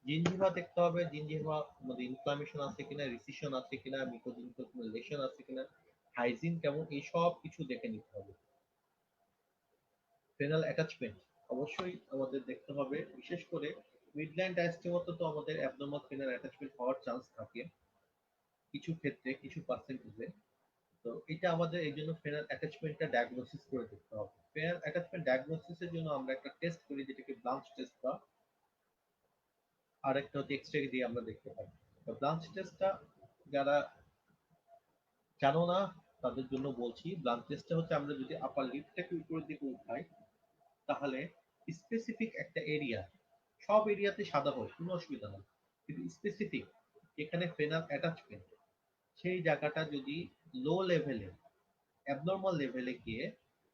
জিঞ্জিভা দেখতে হবে, জিঞ্জিভা মধ্যে ইনফ্লামেশন আছে কিনা, রিসিশন আছে কিনা, মিকোজিনিক কোনো লেশন আছে কিনা, হাইজিন কেমন, এই সব কিছু দেখে নিতে হবে। ফেনাল অ্যাটাচমেন্ট অবশ্যই আমাদের দেখতে হবে, বিশেষ করে মিডল্যান্ড ডায়াস্টেমতে তো আমাদের অ্যাবনর্মাল ফেনাল অ্যাটাচমেন্ট হওয়ার চান্স থাকে কিছু ক্ষেত্রে, কিছু পার্সেন্টেজে। তো এটা আমাদের এই জন্য ফেনাল অ্যাটাচমেন্টটা ডায়াগনোসিস করে দেখতে হবে। ফেনাল অ্যাটাচমেন্ট ডায়াগনোসিসের জন্য আমরা একটা টেস্ট করি যেটাকে ব্লাঞ্চ টেস্ট, বা আরেকটা হচ্ছে এক্সরে দিয়ে আমরা দেখতে পাই। তো ব্লাঞ্চ টেস্টটা যারা জানো না তাদের জন্য বলছি। ব্লাঞ্চ টেস্টটা হচ্ছে আমরা যদি আপার লিপটাকে উপরের দিকে উঠাই, তাহলে স্পেসিফিক একটা এরিয়া, সব এরিয়াতে সাদা হয় কোনো অসুবিধা নেই, কিন্তু স্পেসিফিক এখানে ফেনাল অ্যাটাচমেন্ট সেই জায়গাটা যদি লো লেভেলে, অ্যাবনর্মাল লেভেলে গিয়ে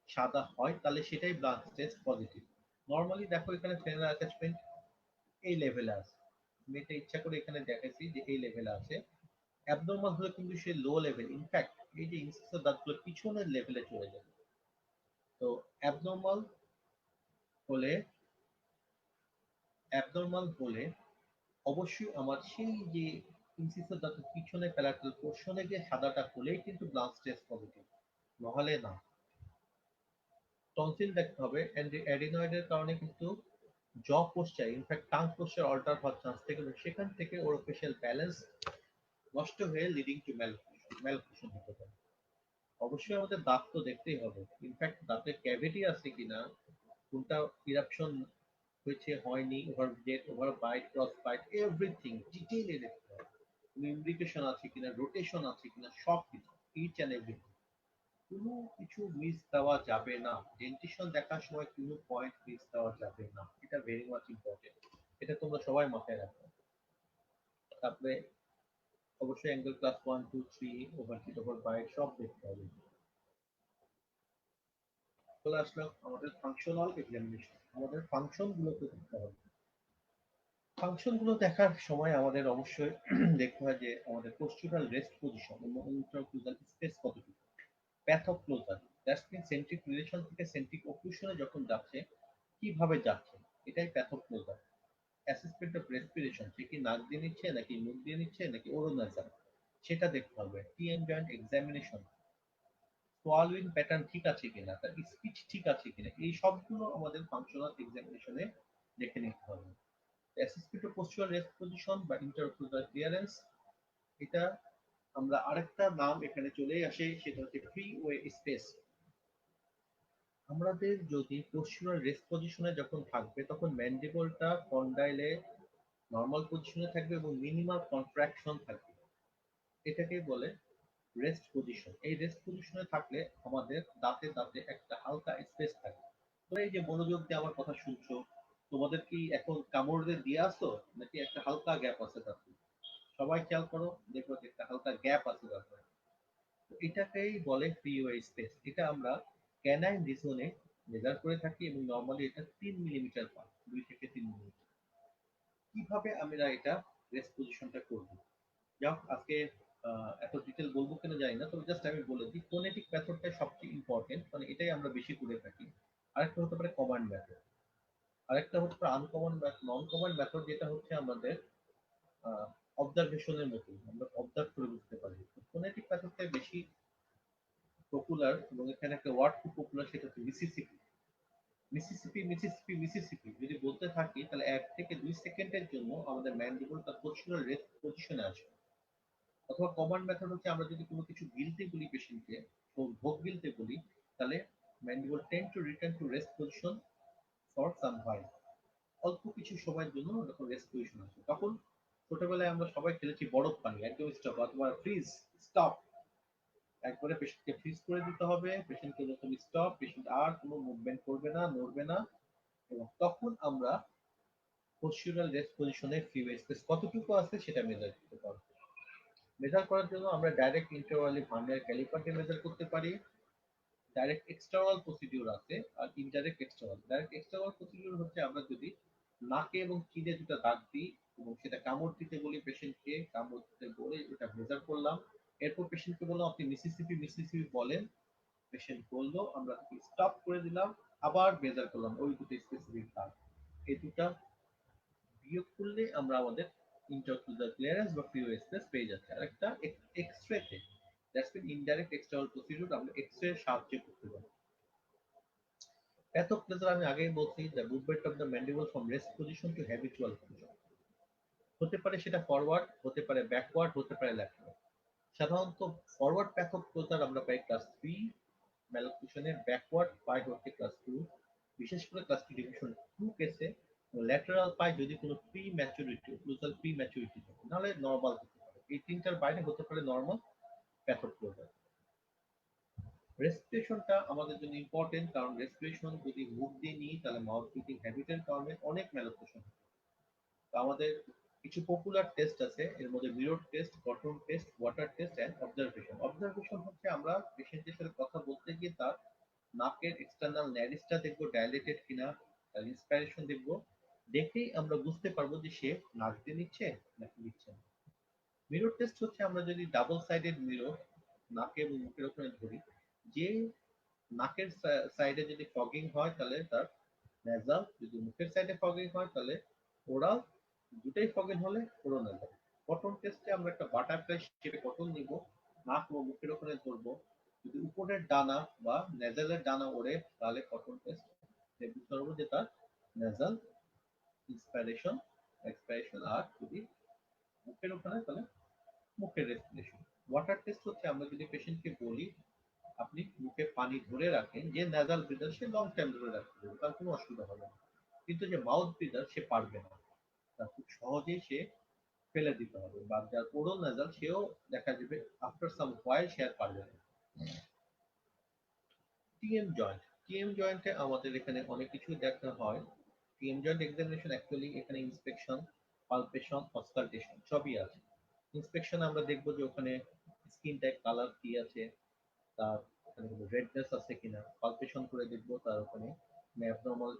সাদা হয় তাহলে সেটাই ব্লাড টেস্ট পজিটিভ। নর্মালি দেখো এখানে ফেনাল অ্যাটাচমেন্ট এই লেভেলে আছে, আমি এটা ইচ্ছা করে এখানে দেখাচ্ছি যে এই লেভেলে আছে। অ্যাবনর্মাল হলে কিন্তু সে লো লেভেল, ইনফ্যাক্ট এই যে ইনসিসর দাঁতগুলো পিছনের লেভেলে চলে যাবে। তো অ্যাবনর্মাল হলে, অ্যাবনর্মাল হলে অবশ্যই আমার সেই যে ইনসিসর দাঁতের পিছনে প্যালাটাল পোর্শনে যে সাদাটা হলেই কিন্তু ব্লাড টেস্ট পজিটিভ, নহলে না। টনসিল দেখতে হবে, অ্যাডিনয়েডের কারণে কিন্তু জ পোস্চার, ইনফ্যাক্ট টাং পোস্চার অল্টার হওয়ার চান্স থাকে এবং সেখান থেকে ওরোফেশিয়াল ব্যালেন্স নষ্ট হয়ে লিডিং টু ম্যালফিউশন হতে পারে। অবশ্যই আমাদের দাঁত তো দেখতেই হবে, ইনফ্যাক্ট দাঁতের ক্যাভিটি আছে কিনা, কোনটা ইরাপশন হয়েছে হয়নি, overjet, overbite, crossbite, everything ডিটেইলে দেখতে হবে। কোনো ইমব্লিকেশন আছে কিনা, রোটেশন আছে কিনা, সব কিছু, ইচ অ্যান্ড এভরিথিং, কোনো কিছু মিস দেওয়া যাবে না। ডেন্টিশন দেখার সময় কোনো পয়েন্ট মিস দেওয়া যাবে না, এটা ভেরি মাচ ইম্পর্টেন্ট। এটা তোমরা সবাই মাথায় রাখো। তারপরে অবশ্যই angle class 1 2 3, overjet, overbite সব দেখতে হবে। চলে আসলাম আমাদের ফাংশনাল এক্সামিনেশন, আমাদের ফাংশন গুলোকে দেখতে হবে। ফাংশন গুলো দেখার সময় আমাদের অবশ্যই দেখতে হয় যে আমাদের পোস্চুরাল রেস্ট পজিশন এবং ইন্টারক্লুজাল স্পেস কতটুকু। প্যাথোক্লোজাল, দ্যাটস মিন সেন্ট্রিক রিলেশন থেকে সেন্ট্রিক অক্লুশনে যখন যাচ্ছে কিভাবে যাচ্ছে, এটাই প্যাথোক্লোজাল। অ্যাসেসমেন্ট অফ রেসপিরেশন, সে কি নাক দিয়ে নিচ্ছে নাকি মুখ দিয়ে নিচ্ছে নাকি ওরোনাজাল, সেটা দেখতে হবে। টিএম জয়েন্ট এক্সামিনেশন, সোয়ালোইং প্যাটার্ন ঠিক আছে কিনা, তার স্পিচ ঠিক আছে কিনা, এই সবগুলো আমাদের ফাংশনাল এক্সামিনেশনে দেখে নিতে হবে। অ্যাসেসমেন্ট অফ পোস্চুরাল রেস্ট পজিশন বা ইন্টারক্লুজাল ক্লিয়ারেন্স, এটা আমরা আরেকটা নাম এখানে চলেই আসে, সেটা হচ্ছে ফ্রি ওয়ে স্পেস। আমাদের যদি পোস্চুরাল রেস্ট পজিশনে যখন থাকবে তখন ম্যান্ডিবলটা কন্ডাইলে নর্মাল পজিশনে থাকবে এবং মিনিমাল কন্ট্রাকশন থাকবে, এটাকে বলে রেস্ট পজিশন। এই রেস্ট পজিশনে থাকলে আমাদের দাঁতে দাঁতে একটা হালকা স্পেস থাকে। তো এই যে মনোযোগ দিয়ে আমার কথা শুনছো, তোমাদের কি এখন কামড় দিয়ে আসো নাকি একটা হালকা গ্যাপ আছে দাঁতে? সবাই খেয়াল করো, দেখো যে একটা হালকা গ্যাপ আছে দাঁতে। তো এটাকেই বলে ফ্রি ওয়ে স্পেস। এটা আমরা ক্যানাইন রিজনে মেজার করে থাকি এবং নর্মালি এটা 3 মিলিমিটার পাই, 2 থেকে 3 মিলিমিটার। কিভাবে আমরা এটা রেস্ট পজিশনটা করব? যাক আজকে এত ডিটেল বলবো কিনা জানি না, তবে জাস্ট আমি বলে দিই ফোনেটিক মেথডটাই সবচেয়ে ইম্পর্টেন্ট, মানে এটাই আমরা বেশি করে থাকি। আরেকটা হতে পারে কমান্ড মেথড, আরেকটা হতে পারে আনকমন নন কমান্ড মেথড, যেটা হচ্ছে আমাদের অবজারভেশনের মতো, আমরা অবজার্ভ করে বুঝতে পারি। ফোনেটিক মেথডটাই বেশি পপুলার এবং এখানে একটা ওয়ার্ড খুব পপুলার, সেটা হচ্ছে মিসিসিপি। মিসিসিপি মিসিসিপি মিসিসিপি যদি বলতে থাকি তাহলে 1 থেকে 2 সেকেন্ডের জন্য আমাদের ম্যান্ডিবলটা পজিশনাল রেস্ট পজিশনে আসবে। অথবা কমান্ড মেথড হচ্ছে আমরা যদি কোনো কিছু গিলতে বলি পেশেন্টকে, ভোগ গিলতে বলি, তাহলে mandible tend to return to rest position for some while, অল্প কিছু সময়ের জন্য যখন রেস্ট পজিশন আসে। তখন ছোটবেলায় আমরা সবাই খেলেছি বরফ পানি, একদম স্টপ অথবা ফ্রিজ, স্টপ, একবারে পেশেন্টকে ফ্রিজ করে দিতে হবে, পেশেন্টকে যখন স্টপ, পেশেন্ট আর কোনো মুভমেন্ট করবে না, নড়বে না। এবং তখন আমরা পস্চুরাল রেস্ট পজিশনে ফ্রি স্পেস কতটুকু আছে সেটা মেজার করতে পারবো। মেজার করার জন্য আমরা ডাইরেক্ট ইন্টারভালি ভার্নিয়ার ক্যালিপার দিয়ে মেজার করতে পারি। ডাইরেক্ট এক্সটার্নাল প্রসিডিউর আছে আর indirect external. Direct external procedure হচ্ছে আমরা যদি নাকে এবং চিনে দুটো দাগ দিই এবং সেটা কামড় দিতে বলি পেশেন্টকে, কামড় দিতে বলে ওটা মেজার করলাম, এরপর পেশেন্টকে বললাম আপনি মিসিসিপি মিসিসিপি বলেন, পেশেন্ট বললো, আমরা তাকে স্টপ করে দিলাম, আবার মেজার করলাম ওই দুটো স্পেসিফিক দাগ। এই দুটা বিয়োগ করলে আমরা আমাদের ইন্ট্রাঅকুলার ক্লিয়ারেন্স বা ফ্রি স্পেস পেয়ে যাচ্ছে। আর একটা এক্স-রেতে that's mean indirect external procedure আমরা এক্স-রে সাহায্যে করতে পারি। প্যাথোপ্লেজার আমি আগেই বলছি the movement of the mandible from rest position to habitual position. হতে পারে সেটা ফরওয়ার্ড, হতে পারে ব্যাকওয়ার্ড, হতে পারে ল্যাটারাল। সাধারণত ফরওয়ার্ড প্যাথোপ্লেজার আমরা পাই ক্লাস 3 ম্যালোকুশনে, ব্যাকওয়ার্ড পাই হচ্ছে ক্লাস 2, বিশেষ করে ক্লাস 2 ডিভিশন 2 কেসে। ল্যাটারাল পাই যদি কোনো প্রি ম্যাচুরিটি ওক্লুসাল প্রি ম্যাচুরিটি থাকে, নাহলে নর্মাল হতে পারে। এই তিনটার বাইরে হতে পারে নর্মাল প্যাথোপ্লেজার। রেসপিরেশনটা আমাদের জন্য ইম্পর্টেন্ট, কারণ রেসপিরেশন যদি মুখ দিয়ে নিই তাহলে মাউথ ব্রিথিং হ্যাবিটের কারণে অনেক ম্যালোকুশন হয়। তো আমাদের কিছু পপুলার টেস্ট আছে, এর মধ্যে mirror test, cotton test, water test and observation. Observation হচ্ছে আমরা পেশেন্টের সাথে কথা বলতে গিয়ে তার নাকের এক্সটার্নাল ন্যারিসটা দেখবো ডাইলেটেড কিনা, তার ইন্সপাইরেশন দেখবো, দেখেই আমরা বুঝতে পারবো যে সে নাক দিয়ে নিচ্ছে নাকি নিচ্ছে না। মিরর টেস্ট হচ্ছে আমরা যদি ডাবল সাইডেড মিরর নাকে এবং মুখের ওখানে ধরি, যে নাকের সাইডে যদি ফগিং হয় তাহলে তার নেজাল, যদি মুখের সাইডে ফগিং হয় তাহলে ওরাল, দুটাই ফগিং হলে ওরোনাজাল। কটন টেস্টে আমরা একটা বাটারফ্লাই শেপে কটন নিব, নাক ও মুখের ওখানে ধরবো, যদি উপরের ডানা বা নেজালের ডানা ওড়ে তাহলে কটন টেস্ট বুঝতে পারবো যে তার নেজাল ইন্সপাইরেশন এক্সপাইরেশন, আর যদি মুখের ওখানে তাহলে মুখের রেসপিরেশন। ওয়াটার টেস্ট হচ্ছে আমরা যদি পেশেন্টকে বলি আপনি মুখে পানি ধরে রাখেন, যে নেজাল ব্রিদার সে লং টাইম ধরে রাখতে পারবে, তার কোনো অসুবিধা হবে না। কিন্তু যে মাউথ ব্রিদার সে পারবে না, তার খুব সহজেই সে ফেলে দিতে হবে, বা যার ওরাল নেজাল সেও দেখা যাবে আফটার সাম হোয়াইল সে আর পারবে না। টিএম জয়েন্ট, টিএম জয়েন্টে আমাদের এখানে অনেক কিছু দেখা হয়। টিএম জয়েন্ট এক্সামিনেশন অ্যাকচুয়ালি এখানে ইন্সপেকশন, পালপেশন, অস্কালটেশন সবই আছে। ইন্সপেকশন আমরা দেখবো যে ওখানে স্কিন টাইপ কালার কি আছে, তার রেডনেস আছে কিনা। পালপেশন করে দেখবো তার ওখানে অ্যাবনর্মাল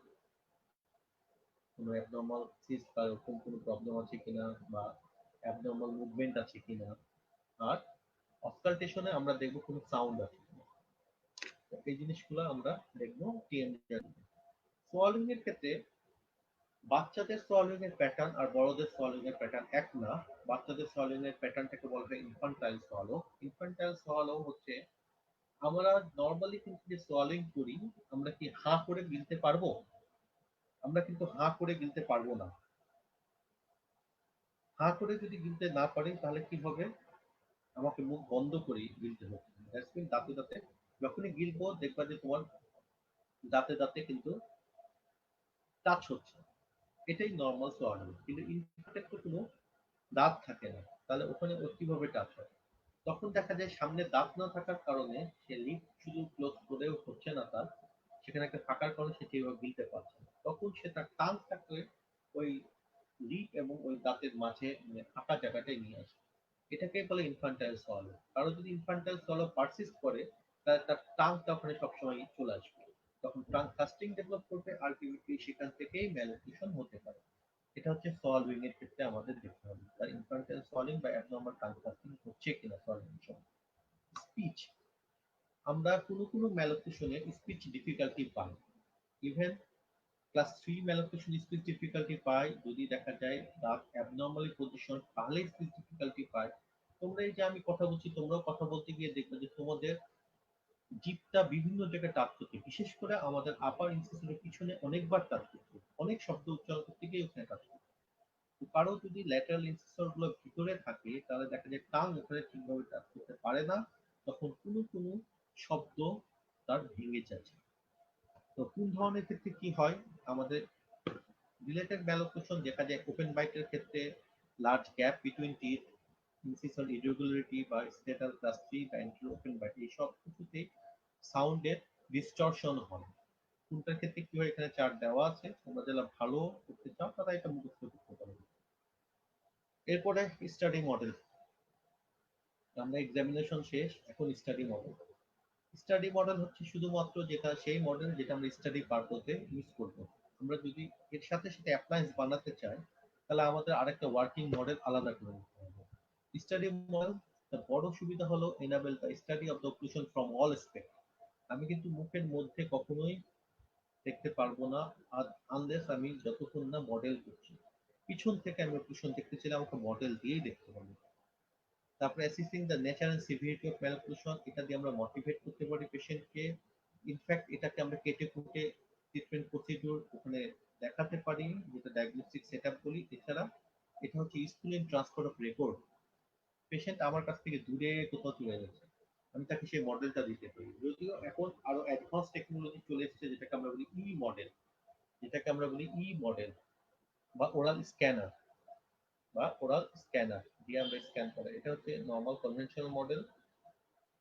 কোনো অ্যাবনর্মাল সিস্ট বা এরকম কোনো প্রবলেম আছে কিনা, বা অ্যাবনর্মাল মুভমেন্ট আছে কিনা। আর অস্কালটেশনে আমরা দেখবো কোনো সাউন্ড আছে কিনা। তো এই জিনিসগুলো আমরা দেখবো টিএম। সোয়ালিং এর ক্ষেত্রে বাচ্চাদের সোয়ালিং এর প্যাটার্ন আর বড়দের সোয়ালিং এর প্যাটার্ন এক না। বাচ্চাদের সোয়ালিং এর প্যাটার্নটাকে বলা হয় ইনফান্টাইল সোয়ালো। ইনফান্টাইল সোয়ালো হচ্ছে আমরা নর্মালি কিন্তু যে সোয়ালিং করি, আমরা কি হাঁ করে গিলতে পারবো? আমরা কিন্তু হাঁ করে গিলতে পারবো না। হাঁ করে যদি গিলতে না পারি তাহলে কি হবে, আমাকে মুখ বন্ধ করে গিলতে হবে। দ্যাটস মিন দাঁতে দাঁতে যখনই গিলবো দেখবা যে তোমার দাঁতে দাঁতে কিন্তু টাচ হচ্ছে, এটাই নর্মাল সোয়ালিং। কিন্তু ইনফ্যান্টের তো কোনো দাঁত থাকে না, তাহলে ওখানে ওর কিভাবে টাচ হয়? তখন দেখা যায় সামনে দাঁত না থাকার কারণে সে লিপ শুধু ক্লোজ করেও হচ্ছে না তার, সেখানে একটা থাকার কারণে সে ঠিকভাবে গিলতে পারছে না। তখন সে তার টান থাকলে ওই লিপ এবং ওই দাঁতের মাঝে মানে ফাঁকা জায়গাটাই নিয়ে আসে, এটাকে বলে ইনফান্টাইল সোয়ালো। কারো যদি ইনফান্টাইল সোয়ালো পারসিস্ট করে তাহলে তার টাংটা ওখানে সবসময় চলে আসবে, তখন টাং কাস্টিং ডেভেলপ করবে, আলটিমেটলি সেখান থেকেই ম্যালনিউট্রিশন হতে পারে। এটা হচ্ছে সোয়ালুইং এর ক্ষেত্রে আমাদের দেখতে হবে তার ইনফান্টাইল সোয়ালিং বা অ্যাবনর্মাল টাং কাস্টিং হচ্ছে কিনা সোয়ালিং এর সময়। স্পিচ, আমরা কোনো কোনো ম্যালনিউট্রিশনে স্পিচ ডিফিকাল্টি পাই। Even class 3 malnutrition speech difficulty পাই যদি দেখা যায় দাঁত অ্যাবনর্মালি পজিশন, তাহলে স্পিচ ডিফিকাল্টি পায়। তোমরা এই যে আমি কথা বলছি, তোমরাও কথা বলতে গিয়ে দেখবে যে তোমাদের জিভটা বিভিন্ন জায়গায় টাচ করছে, বিশেষ করে আমাদের আপার ইনসিসের পিছনে অনেকবার টাচ করছে, অনেক শব্দ উচ্চারণ করতে গিয়ে ওখানে টাচ করছে। তো কারো যদি ল্যাটারাল ইনসিসর গুলো ভিতরে থাকে তাহলে দেখা যায় টাং ওখানে ঠিকভাবে টাচ করতে পারে না, তখন কোনো কোনো শব্দ তার ভেঙে যাচ্ছে। তো কোন ধরনের ক্ষেত্রে কি হয়, আমাদের রিলেটেড ম্যালোকুশন দেখা যায় ওপেন বাইটের ক্ষেত্রে large gap between teeth, incision irregularity বা স্টেটাল ক্লাস 3 বা এন্ট্রি ওপেন বাইট, এই সব কিছুতে সাউন্ডের ডিস্টরশন হয়। কোনটার ক্ষেত্রে কি হয় এখানে চার্ট দেওয়া আছে, তোমরা যারা ভালো করতে চাও তারা এটা মুখস্থ করতে পারো। এরপরে স্টাডি মডেল, আমরা এক্সামিনেশন শেষ, এখন স্টাডি মডেল। স্টাডি মডেল হচ্ছে শুধুমাত্র যেটা সেই মডেল যেটা আমরা স্টাডি পারপথে ইউজ করব। আমরা যদি এর সাথে সাথে অ্যাপ্লায়েন্স বানাতে চাই তাহলে আমাদের আরেকটা ওয়ার্কিং মডেল আলাদা করে নিতে হবে। স্টাডি মডেল বড় সুবিধা হলো enable the study of the occlusion from all aspect. আমি কিন্তু মুখের মধ্যে কখনোই দেখতে পারবো না আর আনলেস আমি যতক্ষণ না মডেল করছি। পিছন থেকে আমি অক্লুশন দেখতে চাইলে আমাকে মডেল দিয়েই দেখতে হবে। তারপরে assessing the nature and severity of malocclusion, এটা দিয়ে আমরা মোটিভেট করতে পারি পেশেন্টকে। ইনফ্যাক্ট এটাকে আমরা কেটে কুটে ট্রিটমেন্ট প্রসিডিউর ওখানে দেখাতে পারি, যেটা ডায়াগনস্টিক সেটআপ বলি। এছাড়া এটা হচ্ছে useful in transfer of record. Patient আমার কাছ থেকে দূরে কোথাও চলে যাচ্ছে, আমি তাকে সেই মডেলটা দিতে পারি। যদিও এখন আরো অ্যাডভান্স টেকনোলজি চলে এসেছে যেটাকে আমরা বলি ই মডেল, বা ওরাল স্ক্যানার, দিয়ে আমরা স্ক্যান করে, এটা হচ্ছে নর্মাল কনভেনশনাল মডেল।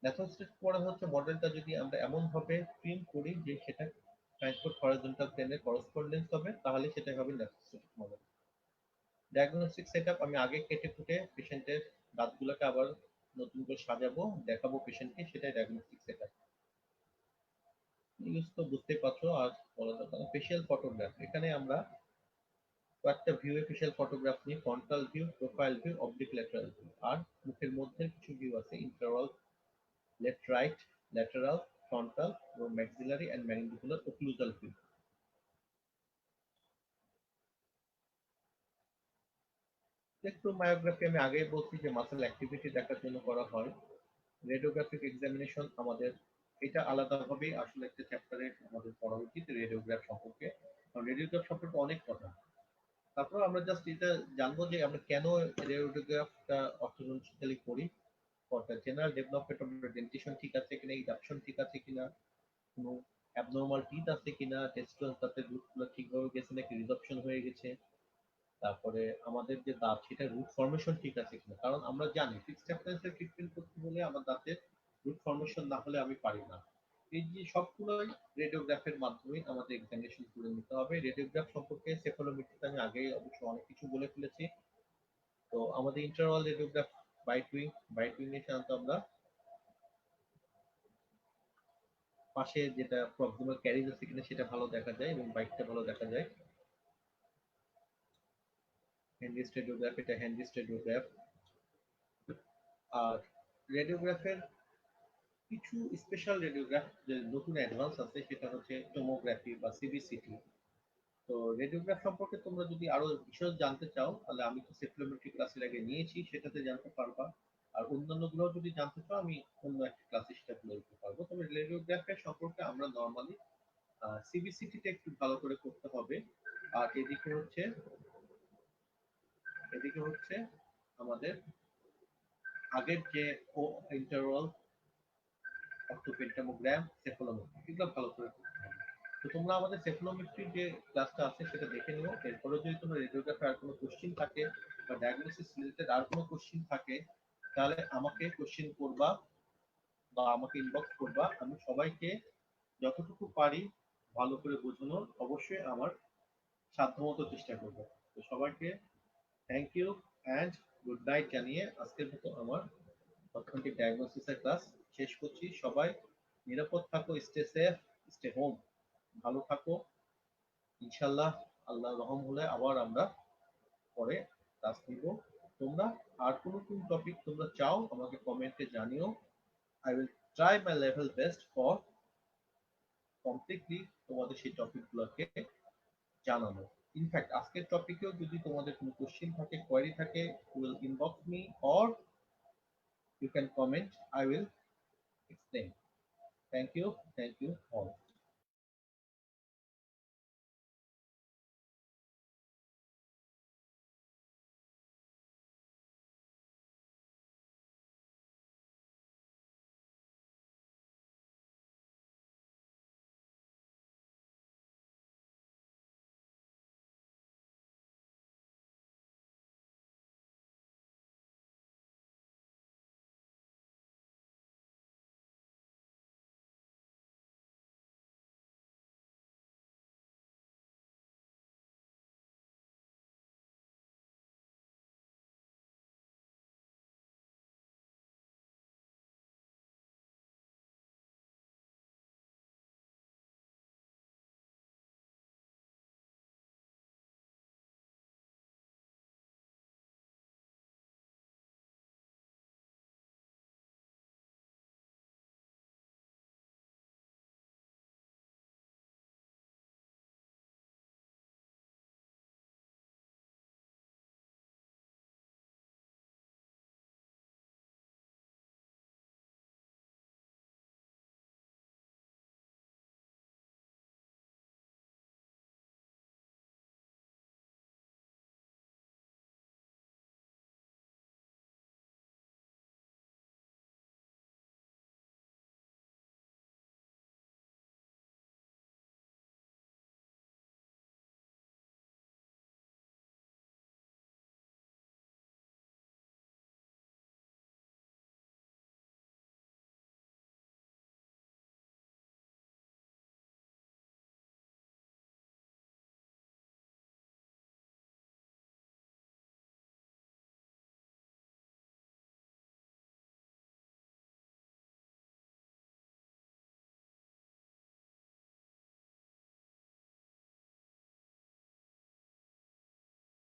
ন্যাথোস্টেট পড়া হচ্ছে মডেলটা যদি আমরা এমন ভাবে প্রিন্ট করি যে সেটা ট্রান্সপোর্ট হরাইজন্টাল প্লেনে করসপন্ডেন্স হবে, তাহলে সেটা হবে ন্যাথোস্টেট মডেল। ডায়াগনস্টিক সেটআপ, আমি আগে কেটে কুটে পেশেন্টের দাঁতগুলোকে আবার নতুন করে সাজাবো, দেখাবো পেশেন্টকে, সেটাই ডায়াগনস্টিক সেটআপ। ইউজ তো বুঝতেই পারছো, আর বলা দরকার না। ফেশিয়াল ফটোগ্রাফ, এখানে আমরা কয়েকটা ভিউ এ ফেশিয়াল ফটোগ্রাফ নিয়ে frontal view, profile view, oblique lateral view, আর মুখের মধ্যে কিছু ভিউ আছে, internal, left right, lateral, frontal এবং maxillary and mandibular occlusal view. Electromyography আমি আগেই বলছি যে মাসেল অ্যাক্টিভিটি দেখার জন্য করা হয়। রেডিওগ্রাফিক এক্সামিনেশন আমাদের এটা আলাদাভাবে আসলে একটা চ্যাপ্টারে আমাদের পড়া উচিত রেডিওগ্রাফ সম্পর্কে, কারণ রেডিওগ্রাফ সম্পর্কে অনেক কথা। তারপর আমরা জাস্ট এটা জানবো যে আমরা কেন রেডিওগ্রাফটা অর্থোডন্টিক্যালি করি। For general development of dentition ঠিক আছে কিনা, ইডাপশন ঠিক আছে কিনা, কোনো অ্যাবনর্মাল টিথ আছে কিনা, টেস্টল তাতে রুটগুলো ঠিকভাবে গেছে নাকি রিজপশন হয়ে গেছে, তারপরে আমাদের যে দাঁত সেটা রুট ফর্মেশন ঠিক আছে কিনা। কারণ আমরা জানি ফিক্সড অ্যাপিয়ারেন্সের ট্রিটমেন্ট করতে হলে আমার দাঁতের রুট ফর্মেশন না হলে আমি পারি না। এই যে সবগুলোই রেডিওগ্রাফের মাধ্যমে আমাদের এক্সামিনেশন করে নিতে হবে। রেডিওগ্রাফ সম্পর্কে সেফালোমেট্রিতে আমি আগেই অবশ্য অনেক কিছু বলে ফেলেছি। তো আমাদের ইন্টারনাল রেডিওগ্রাফ বাইট উইং এ সাধারণত আমরা পাশে যেটা প্রক্সিমাল ক্যারিজ আছে কিনা সেটা ভালো দেখা যায় এবং বাইকটা ভালো দেখা যায়। হ্যান্ড রেডিওগ্রাফ, এটা হ্যান্ড রেডিওগ্রাফ। আর রেডিওগ্রাফের কিছু স্পেশাল রেডিওগ্রাফ যে নতুন অ্যাডভান্স আছে সেটা হচ্ছে টোমোগ্রাফি বা সিবিসিটি। তো রেডিওগ্রাফ সম্পর্কে তোমরা যদি আরো বিশদ জানতে চাও তাহলে আমি তো সেফলোমেট্রি ক্লাসের আগে নিয়েছি, সেটাতে জানতে পারবা। আর অন্যান্য গুলো যদি জানতে চাও আমি অন্য একটা ক্লাসে সেটা বলে দিতে পারবো। তবে রেডিওগ্রাফের সম্পর্কে আমরা নর্মালি সিবিসিটিটা একটু ভালো করে করতে হবে। আর এদিকে হচ্ছে আমাদের আগের যে ইন্টারওয়াল, অর্থোপেন্টামোগ্রাম, সেফলোমেট্রি, এগুলো ভালো করে করতে হবে। তো তোমরা আমাদের সেফলোমেট্রির যে ক্লাসটা আছে সেটা দেখে নিও। এরপরে যদি তোমার রেডিওগ্রাফি আর কোনো কোশ্চিন থাকে বা ডায়াগনোসিস রিলেটেড আর কোনো কোশ্চিন থাকে তাহলে আমাকে কোশ্চিন করবা বা আমাকে ইনবক্স করবা। আমি সবাইকে যতটুকু পারি ভালো করে বোঝানোর অবশ্যই আমার সাধ্যমতো চেষ্টা করব। তো সবাইকে thank you and good night জানিয়ে আজকের মতো আমার অর্থনৈতিক ডায়াগনোসিসের ক্লাস শেষ করছি। সবাই নিরাপদ থাকো, স্টে সেফ, স্টে হোম, ভালো থাকো। ইনশাল্লাহ আল্লাহ রহম হলে আবার আমরা পরে ক্লাস নিব। তোমরা আর কোন কোন টপিক তোমরা চাও আমাকে কমেন্টে জানিও। I will try my level best for completely তোমাদের সেই টপিকগুলোকে জানানো। ইনফ্যাক্ট আজকের টপিকেও যদি তোমাদের কোনো কোশ্চেন থাকে, কোয়েরি থাকে, you will inbox me or you can comment, I will explain. Thank you all.